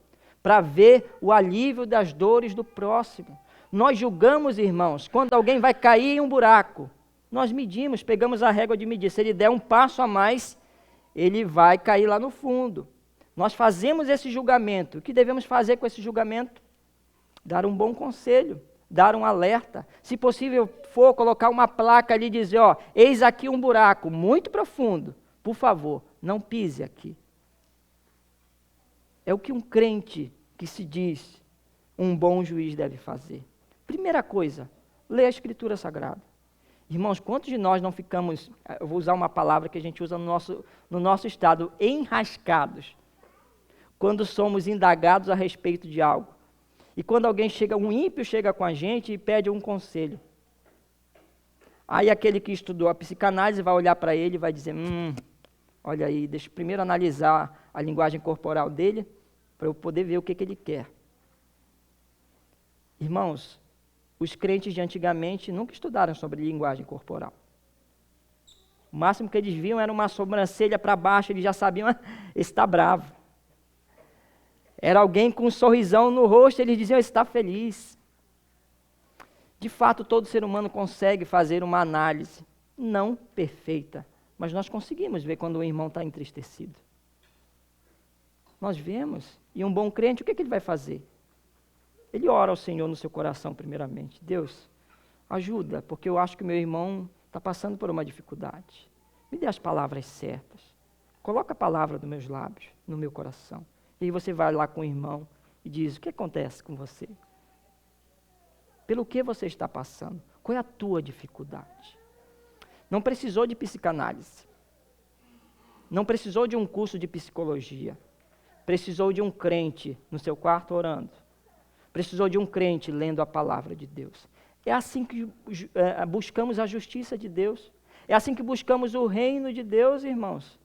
para ver o alívio das dores do próximo. Nós julgamos, irmãos, quando alguém vai cair em um buraco. Nós medimos, pegamos a régua de medir. Se ele der um passo a mais, ele vai cair lá no fundo. Nós fazemos esse julgamento. O que devemos fazer com esse julgamento? Dar um bom conselho, dar um alerta. Se possível for, colocar uma placa ali e dizer, ó, eis aqui um buraco muito profundo. Por favor, não pise aqui. É o que um crente que se diz um bom juiz deve fazer. Primeira coisa, lê a Escritura Sagrada. Irmãos, quantos de nós não ficamos, eu vou usar uma palavra que a gente usa no nosso estado, enrascados, quando somos indagados a respeito de algo. E quando alguém chega, um ímpio chega com a gente e pede um conselho. Aí aquele que estudou a psicanálise vai olhar para ele e vai dizer, olha aí, deixa eu primeiro analisar a linguagem corporal dele, para eu poder ver o que ele quer. Irmãos, os crentes de antigamente nunca estudaram sobre linguagem corporal. O máximo que eles viam era uma sobrancelha para baixo, eles já sabiam, esse está bravo. Era alguém com um sorrisão no rosto, eles diziam, esse está feliz. De fato, todo ser humano consegue fazer uma análise, não perfeita, mas nós conseguimos ver quando o irmão está entristecido. Nós vemos, e um bom crente, o que ele vai fazer? Ele ora ao Senhor no seu coração, primeiramente. Deus, ajuda, porque eu acho que meu irmão está passando por uma dificuldade. Me dê as palavras certas. Coloca a palavra dos meus lábios, no meu coração. E aí você vai lá com o irmão e diz, o que acontece com você? Pelo que você está passando? Qual é a tua dificuldade? Não precisou de psicanálise. Não precisou de um curso de psicologia. Precisou de um crente no seu quarto orando. Precisou de um crente lendo a palavra de Deus. É assim que buscamos a justiça de Deus. É assim que buscamos o reino de Deus, irmãos.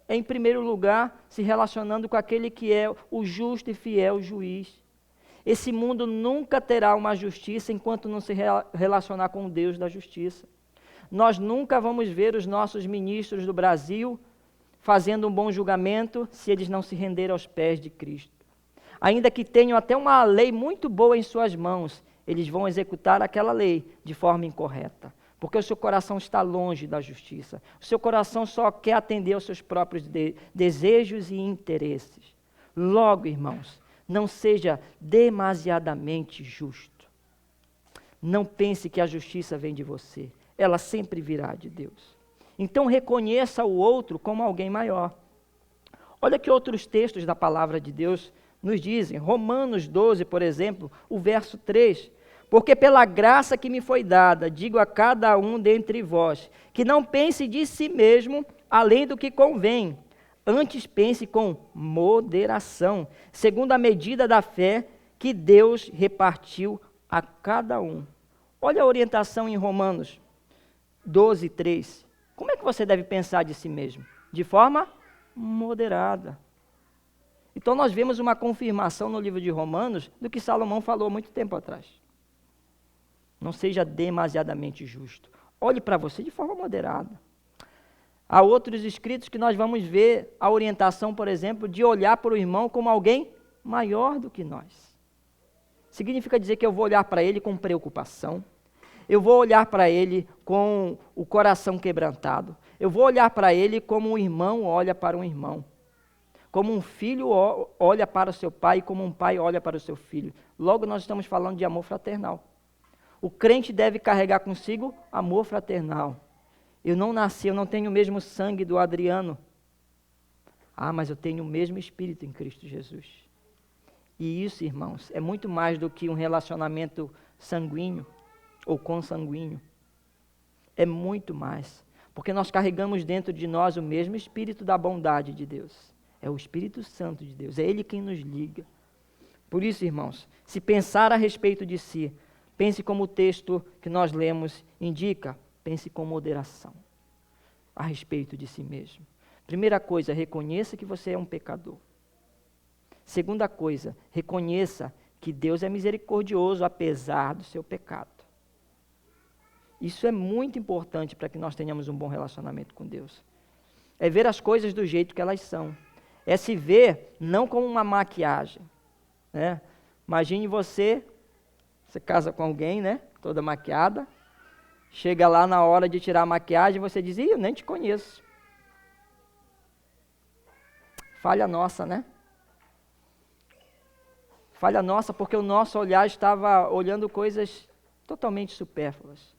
É, em primeiro lugar, se relacionando com aquele que é o justo e fiel juiz. Esse mundo nunca terá uma justiça enquanto não se relacionar com o Deus da justiça. Nós nunca vamos ver os nossos ministros do Brasil fazendo um bom julgamento se eles não se renderem aos pés de Cristo. Ainda que tenham até uma lei muito boa em suas mãos, eles vão executar aquela lei de forma incorreta, porque o seu coração está longe da justiça. O seu coração só quer atender aos seus próprios desejos e interesses. Logo, irmãos, não seja demasiadamente justo. Não pense que a justiça vem de você. Ela sempre virá de Deus. Então reconheça o outro como alguém maior. Olha que outros textos da palavra de Deus nos dizem. Romanos 12, por exemplo, o verso 3. Porque pela graça que me foi dada, digo a cada um dentre vós, que não pense de si mesmo além do que convém. Antes pense com moderação, segundo a medida da fé que Deus repartiu a cada um. Olha a orientação em Romanos 12, 3. Como é que você deve pensar de si mesmo? De forma moderada. Então nós vemos uma confirmação no livro de Romanos do que Salomão falou há muito tempo atrás. Não seja demasiadamente justo. Olhe para você de forma moderada. Há outros escritos que nós vamos ver a orientação, por exemplo, de olhar para o irmão como alguém maior do que nós. Significa dizer que eu vou olhar para ele com preocupação. eu vou olhar para ele com o coração quebrantado. Eu vou olhar para ele como um irmão olha para um irmão. Como um filho olha para o seu pai e como um pai olha para o seu filho. Logo nós estamos falando de amor fraternal. O crente deve carregar consigo amor fraternal. Eu não nasci, eu não tenho o mesmo sangue do Adriano. Mas eu tenho o mesmo Espírito em Cristo Jesus. E isso, irmãos, é muito mais do que um relacionamento sanguíneo ou consanguíneo. É muito mais. Porque nós carregamos dentro de nós o mesmo Espírito da bondade de Deus. É o Espírito Santo de Deus, é Ele quem nos liga. Por isso, irmãos, se pensar a respeito de si, pense como o texto que nós lemos indica, pense com moderação a respeito de si mesmo. Primeira coisa, reconheça que você é um pecador. Segunda coisa, reconheça que Deus é misericordioso apesar do seu pecado. Isso é muito importante para que nós tenhamos um bom relacionamento com Deus. É ver as coisas do jeito que elas são. É se ver não como uma maquiagem, né? Imagine você casa com alguém, né? Toda maquiada. Chega lá na hora de tirar a maquiagem, você diz, eu nem te conheço. Falha nossa, né? Falha nossa porque o nosso olhar estava olhando coisas totalmente supérfluas.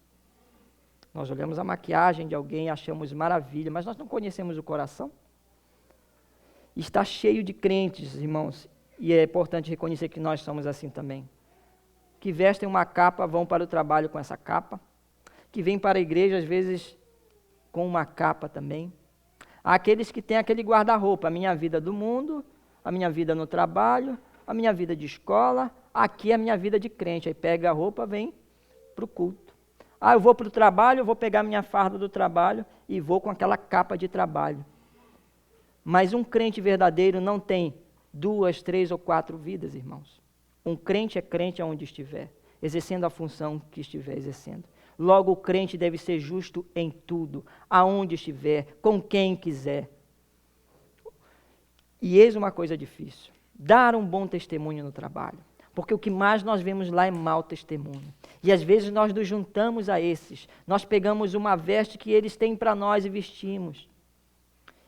Nós olhamos a maquiagem de alguém, achamos maravilha, mas nós não conhecemos o coração. Está cheio de crentes, irmãos, e é importante reconhecer que nós somos assim também. Que vestem uma capa, vão para o trabalho com essa capa, que vêm para a igreja, às vezes, com uma capa também. Há aqueles que têm aquele guarda-roupa, a minha vida do mundo, a minha vida no trabalho, a minha vida de escola, aqui é a minha vida de crente. Aí pega a roupa, vem para o culto. Eu vou para o trabalho, eu vou pegar minha farda do trabalho e vou com aquela capa de trabalho. Mas um crente verdadeiro não tem 2, 3 ou 4 vidas, irmãos. Um crente é crente aonde estiver, exercendo a função que estiver exercendo. Logo, o crente deve ser justo em tudo, aonde estiver, com quem quiser. E eis uma coisa difícil, dar um bom testemunho no trabalho. Porque o que mais nós vemos lá é mau testemunho. E às vezes nós nos juntamos a esses. Nós pegamos uma veste que eles têm para nós e vestimos.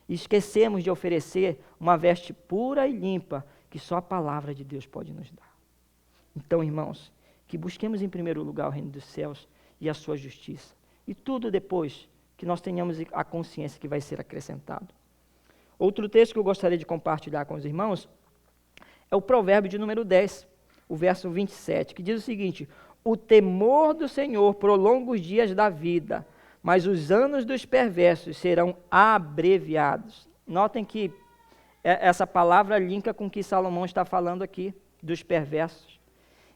E esquecemos de oferecer uma veste pura e limpa que só a palavra de Deus pode nos dar. Então, irmãos, que busquemos em primeiro lugar o reino dos céus e a sua justiça. E tudo depois que nós tenhamos a consciência que vai ser acrescentado. Outro texto que eu gostaria de compartilhar com os irmãos é o Provérbio de número 10, o verso 27, que diz o seguinte: o temor do Senhor prolonga os dias da vida, mas os anos dos perversos serão abreviados. Notem que essa palavra linka com o que Salomão está falando aqui, dos perversos.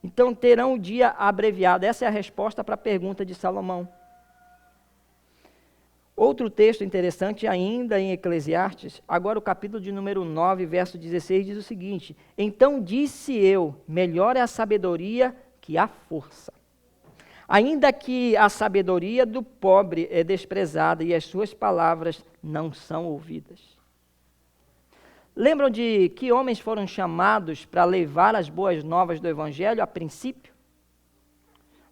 Então terão o dia abreviado. Essa é a resposta para a pergunta de Salomão. Outro texto interessante ainda em Eclesiastes, agora o capítulo de número 9, verso 16, diz o seguinte: então disse eu, melhor é a sabedoria que a força. Ainda que a sabedoria do pobre é desprezada e as suas palavras não são ouvidas. Lembram de que homens foram chamados para levar as boas novas do Evangelho a princípio?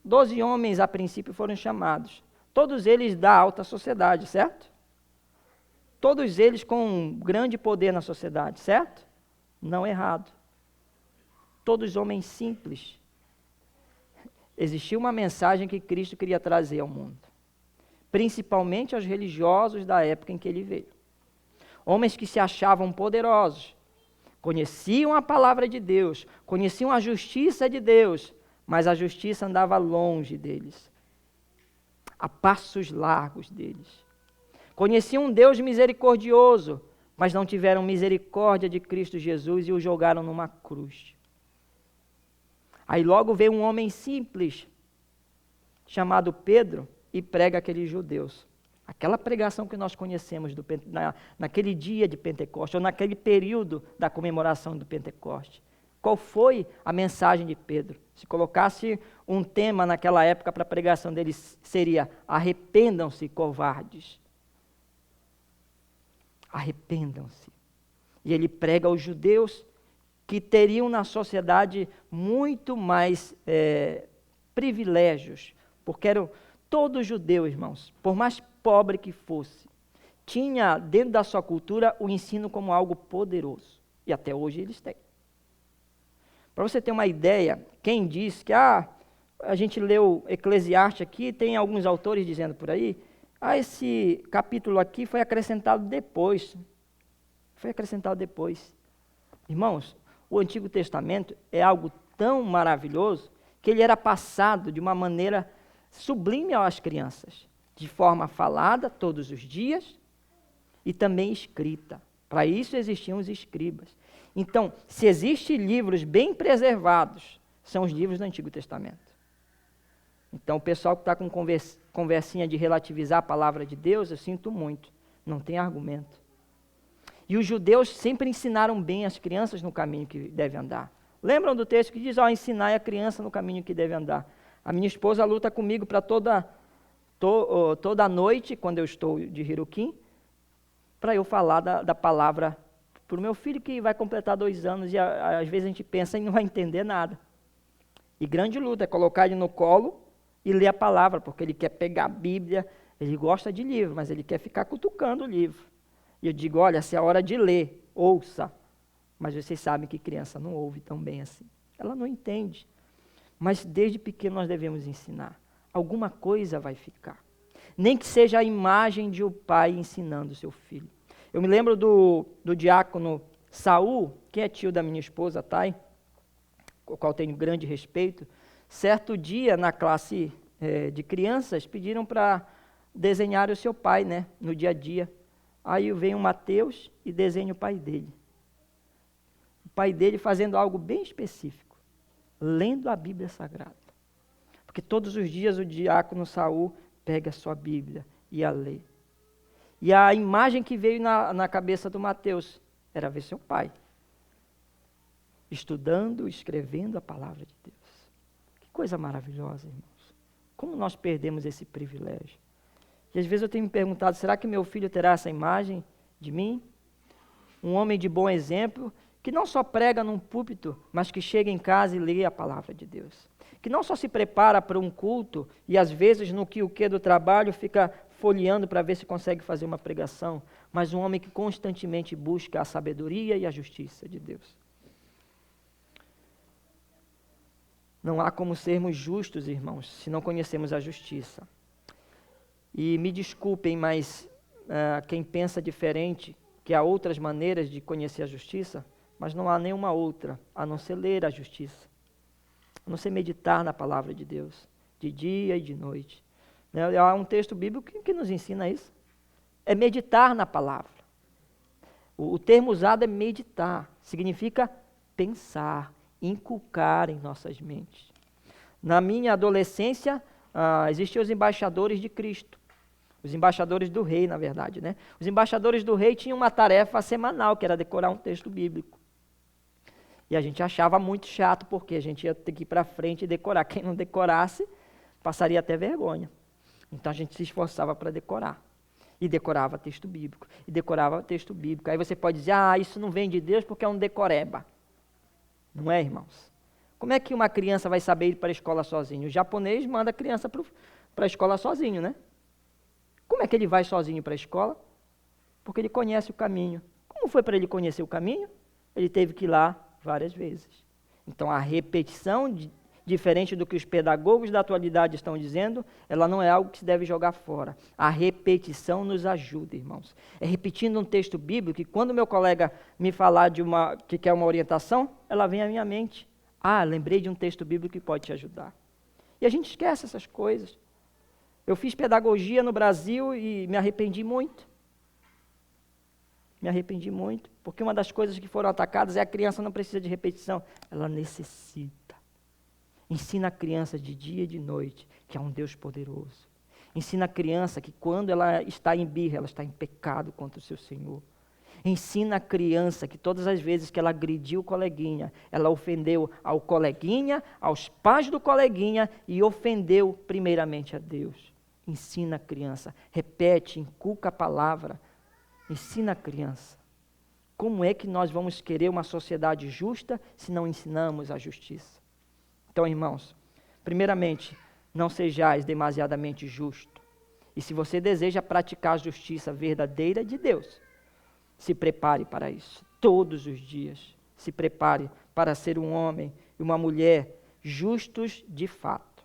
12 homens a princípio foram chamados. Todos eles da alta sociedade, certo? Todos eles com grande poder na sociedade, certo? Não errado. Todos homens simples. Existia uma mensagem que Cristo queria trazer ao mundo, principalmente aos religiosos da época em que ele veio. Homens que se achavam poderosos, conheciam a palavra de Deus, conheciam a justiça de Deus, mas a justiça andava longe deles, a passos largos deles. Conheciam um Deus misericordioso, mas não tiveram misericórdia de Cristo Jesus e o jogaram numa cruz. Aí logo veio um homem simples, chamado Pedro, e prega aqueles judeus. Aquela pregação que nós conhecemos naquele dia de Pentecostes, ou naquele período da comemoração do Pentecostes. Qual foi a mensagem de Pedro? Se colocasse um tema naquela época para a pregação deles, seria: arrependam-se, covardes. Arrependam-se. E ele prega aos judeus que teriam na sociedade muito mais privilégios, porque todo judeu, irmãos, por mais pobre que fosse, tinha dentro da sua cultura o ensino como algo poderoso. E até hoje eles têm. Para você ter uma ideia, quem diz que a gente leu Eclesiastes aqui, tem alguns autores dizendo por aí, esse capítulo aqui foi acrescentado depois. Foi acrescentado depois. Irmãos, o Antigo Testamento é algo tão maravilhoso que ele era passado de uma maneira sublime às crianças, de forma falada todos os dias e também escrita. Para isso existiam os escribas. Então, se existem livros bem preservados, são os livros do Antigo Testamento. Então, o pessoal que está com conversinha de relativizar a palavra de Deus, eu sinto muito, não tem argumento. E os judeus sempre ensinaram bem as crianças no caminho que deve andar. Lembram do texto que diz, ensinai a criança no caminho que deve andar. A minha esposa luta comigo para toda noite, quando eu estou de Hirukim, para eu falar da palavra para o meu filho que vai completar 2 anos e às vezes a gente pensa e não vai entender nada. E grande luta é colocar ele no colo e ler a palavra, porque ele quer pegar a Bíblia, ele gosta de livro, mas ele quer ficar cutucando o livro. E eu digo, olha, se é a hora de ler, ouça. Mas vocês sabem que criança não ouve tão bem assim. Ela não entende. Mas desde pequeno nós devemos ensinar. Alguma coisa vai ficar. Nem que seja a imagem de um pai ensinando o seu filho. Eu me lembro do diácono Saul, que é tio da minha esposa, Thay, com o qual tenho grande respeito. Certo dia, na classe de crianças, pediram para desenhar o seu pai, né, no dia a dia. Aí vem o Mateus e desenha o pai dele. O pai dele fazendo algo bem específico, lendo a Bíblia Sagrada. Porque todos os dias o diácono Saul pega a sua Bíblia e a lê. E a imagem que veio na cabeça do Mateus era ver seu pai estudando, escrevendo a palavra de Deus. Que coisa maravilhosa, irmãos. Como nós perdemos esse privilégio? E às vezes eu tenho me perguntado, será que meu filho terá essa imagem de mim? Um homem de bom exemplo, que não só prega num púlpito, mas que chega em casa e lê a palavra de Deus. Que não só se prepara para um culto e às vezes no que do trabalho fica folheando para ver se consegue fazer uma pregação, mas um homem que constantemente busca a sabedoria e a justiça de Deus. Não há como sermos justos, irmãos, se não conhecemos a justiça. E me desculpem, mas quem pensa diferente, que há outras maneiras de conhecer a justiça, mas não há nenhuma outra, a não ser ler a justiça, a não ser meditar na palavra de Deus, de dia e de noite. Há um texto bíblico que nos ensina isso, é meditar na palavra. O termo usado é meditar, significa pensar, inculcar em nossas mentes. Na minha adolescência, existiam os embaixadores de Cristo. Os embaixadores do rei, na verdade, né? Os embaixadores do rei tinham uma tarefa semanal, que era decorar um texto bíblico. E a gente achava muito chato, porque a gente ia ter que ir para frente e decorar. Quem não decorasse, passaria até vergonha. Então a gente se esforçava para decorar. E decorava texto bíblico. E decorava texto bíblico. Aí você pode dizer, isso não vem de Deus porque é um decoreba. Não é, irmãos? Como é que uma criança vai saber ir para a escola sozinho? O japonês manda a criança para a escola sozinho, né? Como é que ele vai sozinho para a escola? Porque ele conhece o caminho. Como foi para ele conhecer o caminho? Ele teve que ir lá várias vezes. Então, a repetição, diferente do que os pedagogos da atualidade estão dizendo, ela não é algo que se deve jogar fora. A repetição nos ajuda, irmãos. É repetindo um texto bíblico que quando meu colega me falar que quer uma orientação, ela vem à minha mente. Lembrei de um texto bíblico que pode te ajudar. E a gente esquece essas coisas. Eu fiz pedagogia no Brasil e me arrependi muito. Me arrependi muito, porque uma das coisas que foram atacadas é a criança não precisa de repetição, ela necessita. Ensina a criança de dia e de noite que há um Deus poderoso. Ensina a criança que quando ela está em birra, ela está em pecado contra o seu Senhor. Ensina a criança que todas as vezes que ela agrediu o coleguinha, ela ofendeu ao coleguinha, aos pais do coleguinha e ofendeu primeiramente a Deus. Ensina a criança, repete, inculca a palavra, ensina a criança. Como é que nós vamos querer uma sociedade justa se não ensinamos a justiça? Então, irmãos, primeiramente, não sejais demasiadamente justo. E se você deseja praticar a justiça verdadeira de Deus, se prepare para isso, todos os dias. Se prepare para ser um homem e uma mulher justos de fato,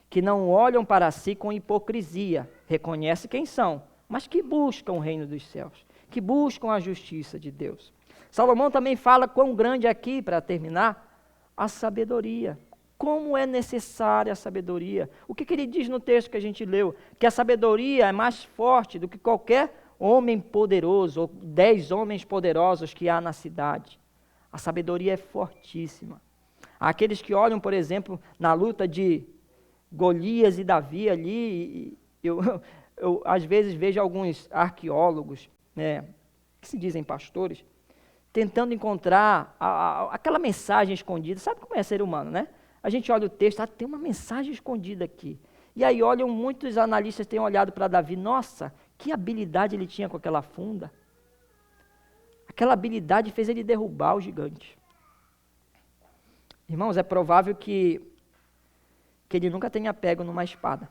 que não olham para si com hipocrisia, reconhecem quem são, mas que buscam o reino dos céus, que buscam a justiça de Deus. Salomão também fala quão grande aqui, para terminar, a sabedoria. Como é necessária a sabedoria. O que ele diz no texto que a gente leu? Que a sabedoria é mais forte do que qualquer homem poderoso, ou 10 homens poderosos que há na cidade. A sabedoria é fortíssima. Aqueles que olham, por exemplo, na luta de Golias e Davi ali, eu às vezes vejo alguns arqueólogos, que se dizem pastores, tentando encontrar aquela mensagem escondida. Sabe como é ser humano, né? A gente olha o texto, tem uma mensagem escondida aqui. E aí olham, muitos analistas têm olhado para Davi, nossa, que habilidade ele tinha com aquela funda. Aquela habilidade fez ele derrubar o gigante. Irmãos, é provável que ele nunca tenha pego numa espada.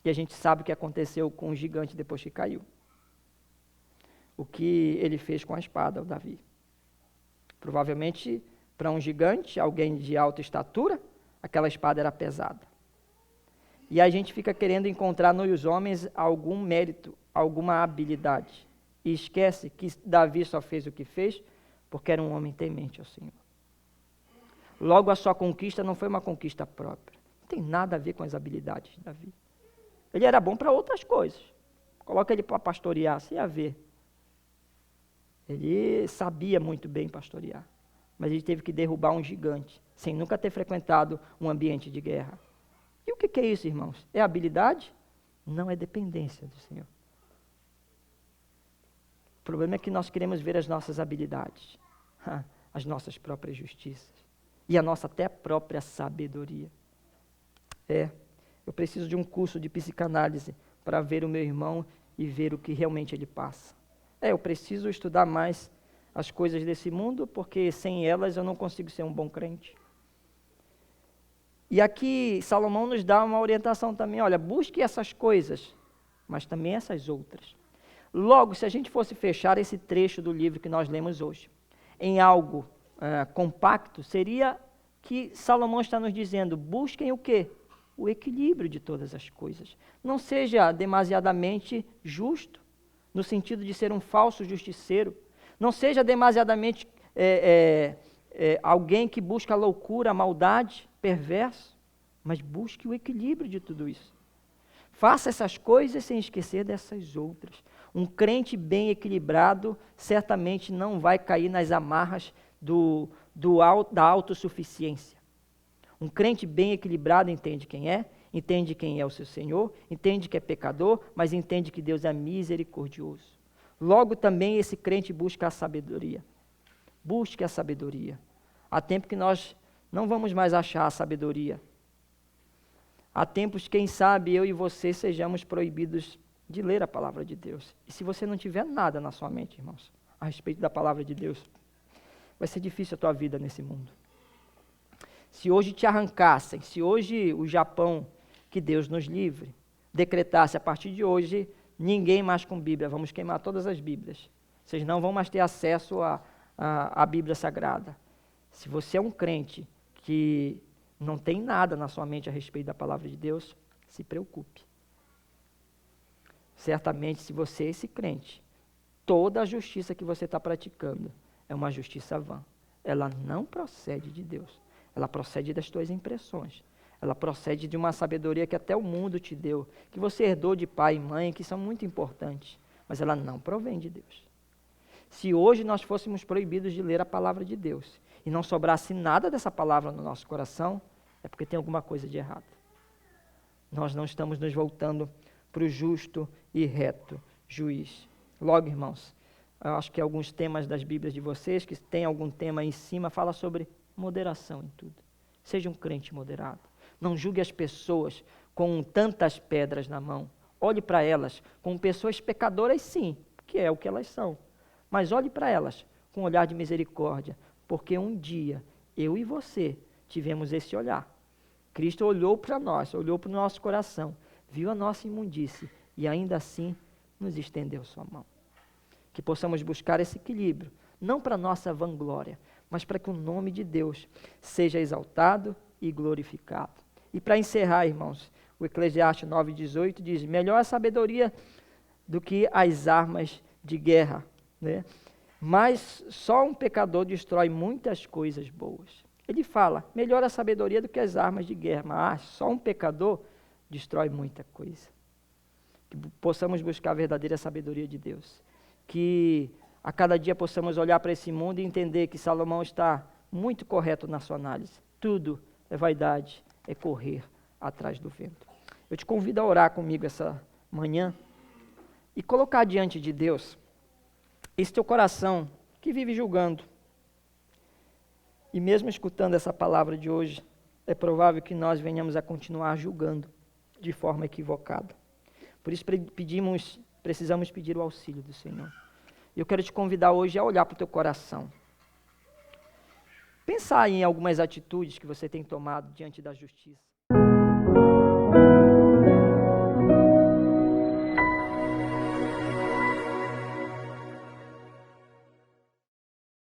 E a gente sabe o que aconteceu com o gigante depois que caiu. O que ele fez com a espada, o Davi. Provavelmente, para um gigante, alguém de alta estatura, aquela espada era pesada. E a gente fica querendo encontrar nos homens algum mérito, alguma habilidade. E esquece que Davi só fez o que fez porque era um homem temente ao Senhor. Logo, a sua conquista não foi uma conquista própria. Não tem nada a ver com as habilidades de Davi. Ele era bom para outras coisas. Coloca ele para pastorear, sem a ver. Ele sabia muito bem pastorear. Mas ele teve que derrubar um gigante, sem nunca ter frequentado um ambiente de guerra. E o que é isso, irmãos? É habilidade? Não, é dependência do Senhor. O problema é que nós queremos ver as nossas habilidades, as nossas próprias justiças, e a nossa até própria sabedoria. Eu preciso de um curso de psicanálise para ver o meu irmão e ver o que realmente ele passa. Eu preciso estudar mais as coisas desse mundo, porque sem elas eu não consigo ser um bom crente. E aqui Salomão nos dá uma orientação também, olha, busque essas coisas, mas também essas outras. Logo, se a gente fosse fechar esse trecho do livro que nós lemos hoje, em algo compacto, seria que Salomão está nos dizendo, busquem o quê? O equilíbrio de todas as coisas. Não seja demasiadamente justo, no sentido de ser um falso justiceiro. Não seja demasiadamente alguém que busca a loucura, a maldade, perverso, mas busque o equilíbrio de tudo isso. Faça essas coisas sem esquecer dessas outras. Um crente bem equilibrado certamente não vai cair nas amarras da autossuficiência. Um crente bem equilibrado entende quem é o seu Senhor, entende que é pecador, mas entende que Deus é misericordioso. Logo também esse crente busca a sabedoria. Busque a sabedoria. Há tempo que nós não vamos mais achar a sabedoria. Há tempos, quem sabe, eu e você sejamos proibidos de ler a palavra de Deus. E se você não tiver nada na sua mente, irmãos, a respeito da palavra de Deus, vai ser difícil a tua vida nesse mundo. Se hoje te arrancassem, se hoje o Japão, que Deus nos livre, decretasse a partir de hoje, ninguém mais com Bíblia, vamos queimar todas as Bíblias. Vocês não vão mais ter acesso à Bíblia Sagrada. Se você é um crente que não tem nada na sua mente a respeito da palavra de Deus, se preocupe. Certamente, se você é esse crente, toda a justiça que você está praticando é uma justiça vã. Ela não procede de Deus. Ela procede das tuas impressões. Ela procede de uma sabedoria que até o mundo te deu, que você herdou de pai e mãe, que são muito importantes, mas ela não provém de Deus. Se hoje nós fôssemos proibidos de ler a palavra de Deus e não sobrasse nada dessa palavra no nosso coração, é porque tem alguma coisa de errado. Nós não estamos nos voltando para o justo e reto juiz. Logo, irmãos, eu acho que alguns temas das Bíblias de vocês, que tem algum tema aí em cima, fala sobre moderação em tudo. Seja um crente moderado. Não julgue as pessoas com tantas pedras na mão. Olhe para elas como pessoas pecadoras, sim, que é o que elas são. Mas olhe para elas com um olhar de misericórdia, porque um dia eu e você tivemos esse olhar. Cristo olhou para nós, olhou para o nosso coração, viu a nossa imundície e ainda assim nos estendeu sua mão. Que possamos buscar esse equilíbrio, não para nossa vanglória, mas para que o nome de Deus seja exaltado e glorificado. E para encerrar, irmãos, o Eclesiastes 9,18 diz: melhor a sabedoria do que as armas de guerra, né? Mas só um pecador destrói muitas coisas boas. Ele fala, melhor a sabedoria do que as armas de guerra, mas só um pecador destrói muita coisa. Que possamos buscar a verdadeira sabedoria de Deus. Que a cada dia possamos olhar para esse mundo e entender que Salomão está muito correto na sua análise. Tudo é vaidade, é correr atrás do vento. Eu te convido a orar comigo essa manhã e colocar diante de Deus esse teu coração que vive julgando. E mesmo escutando essa palavra de hoje, é provável que nós venhamos a continuar julgando de forma equivocada. Por isso precisamos pedir o auxílio do Senhor. Eu quero te convidar hoje a olhar para o teu coração. Pensar em algumas atitudes que você tem tomado diante da justiça.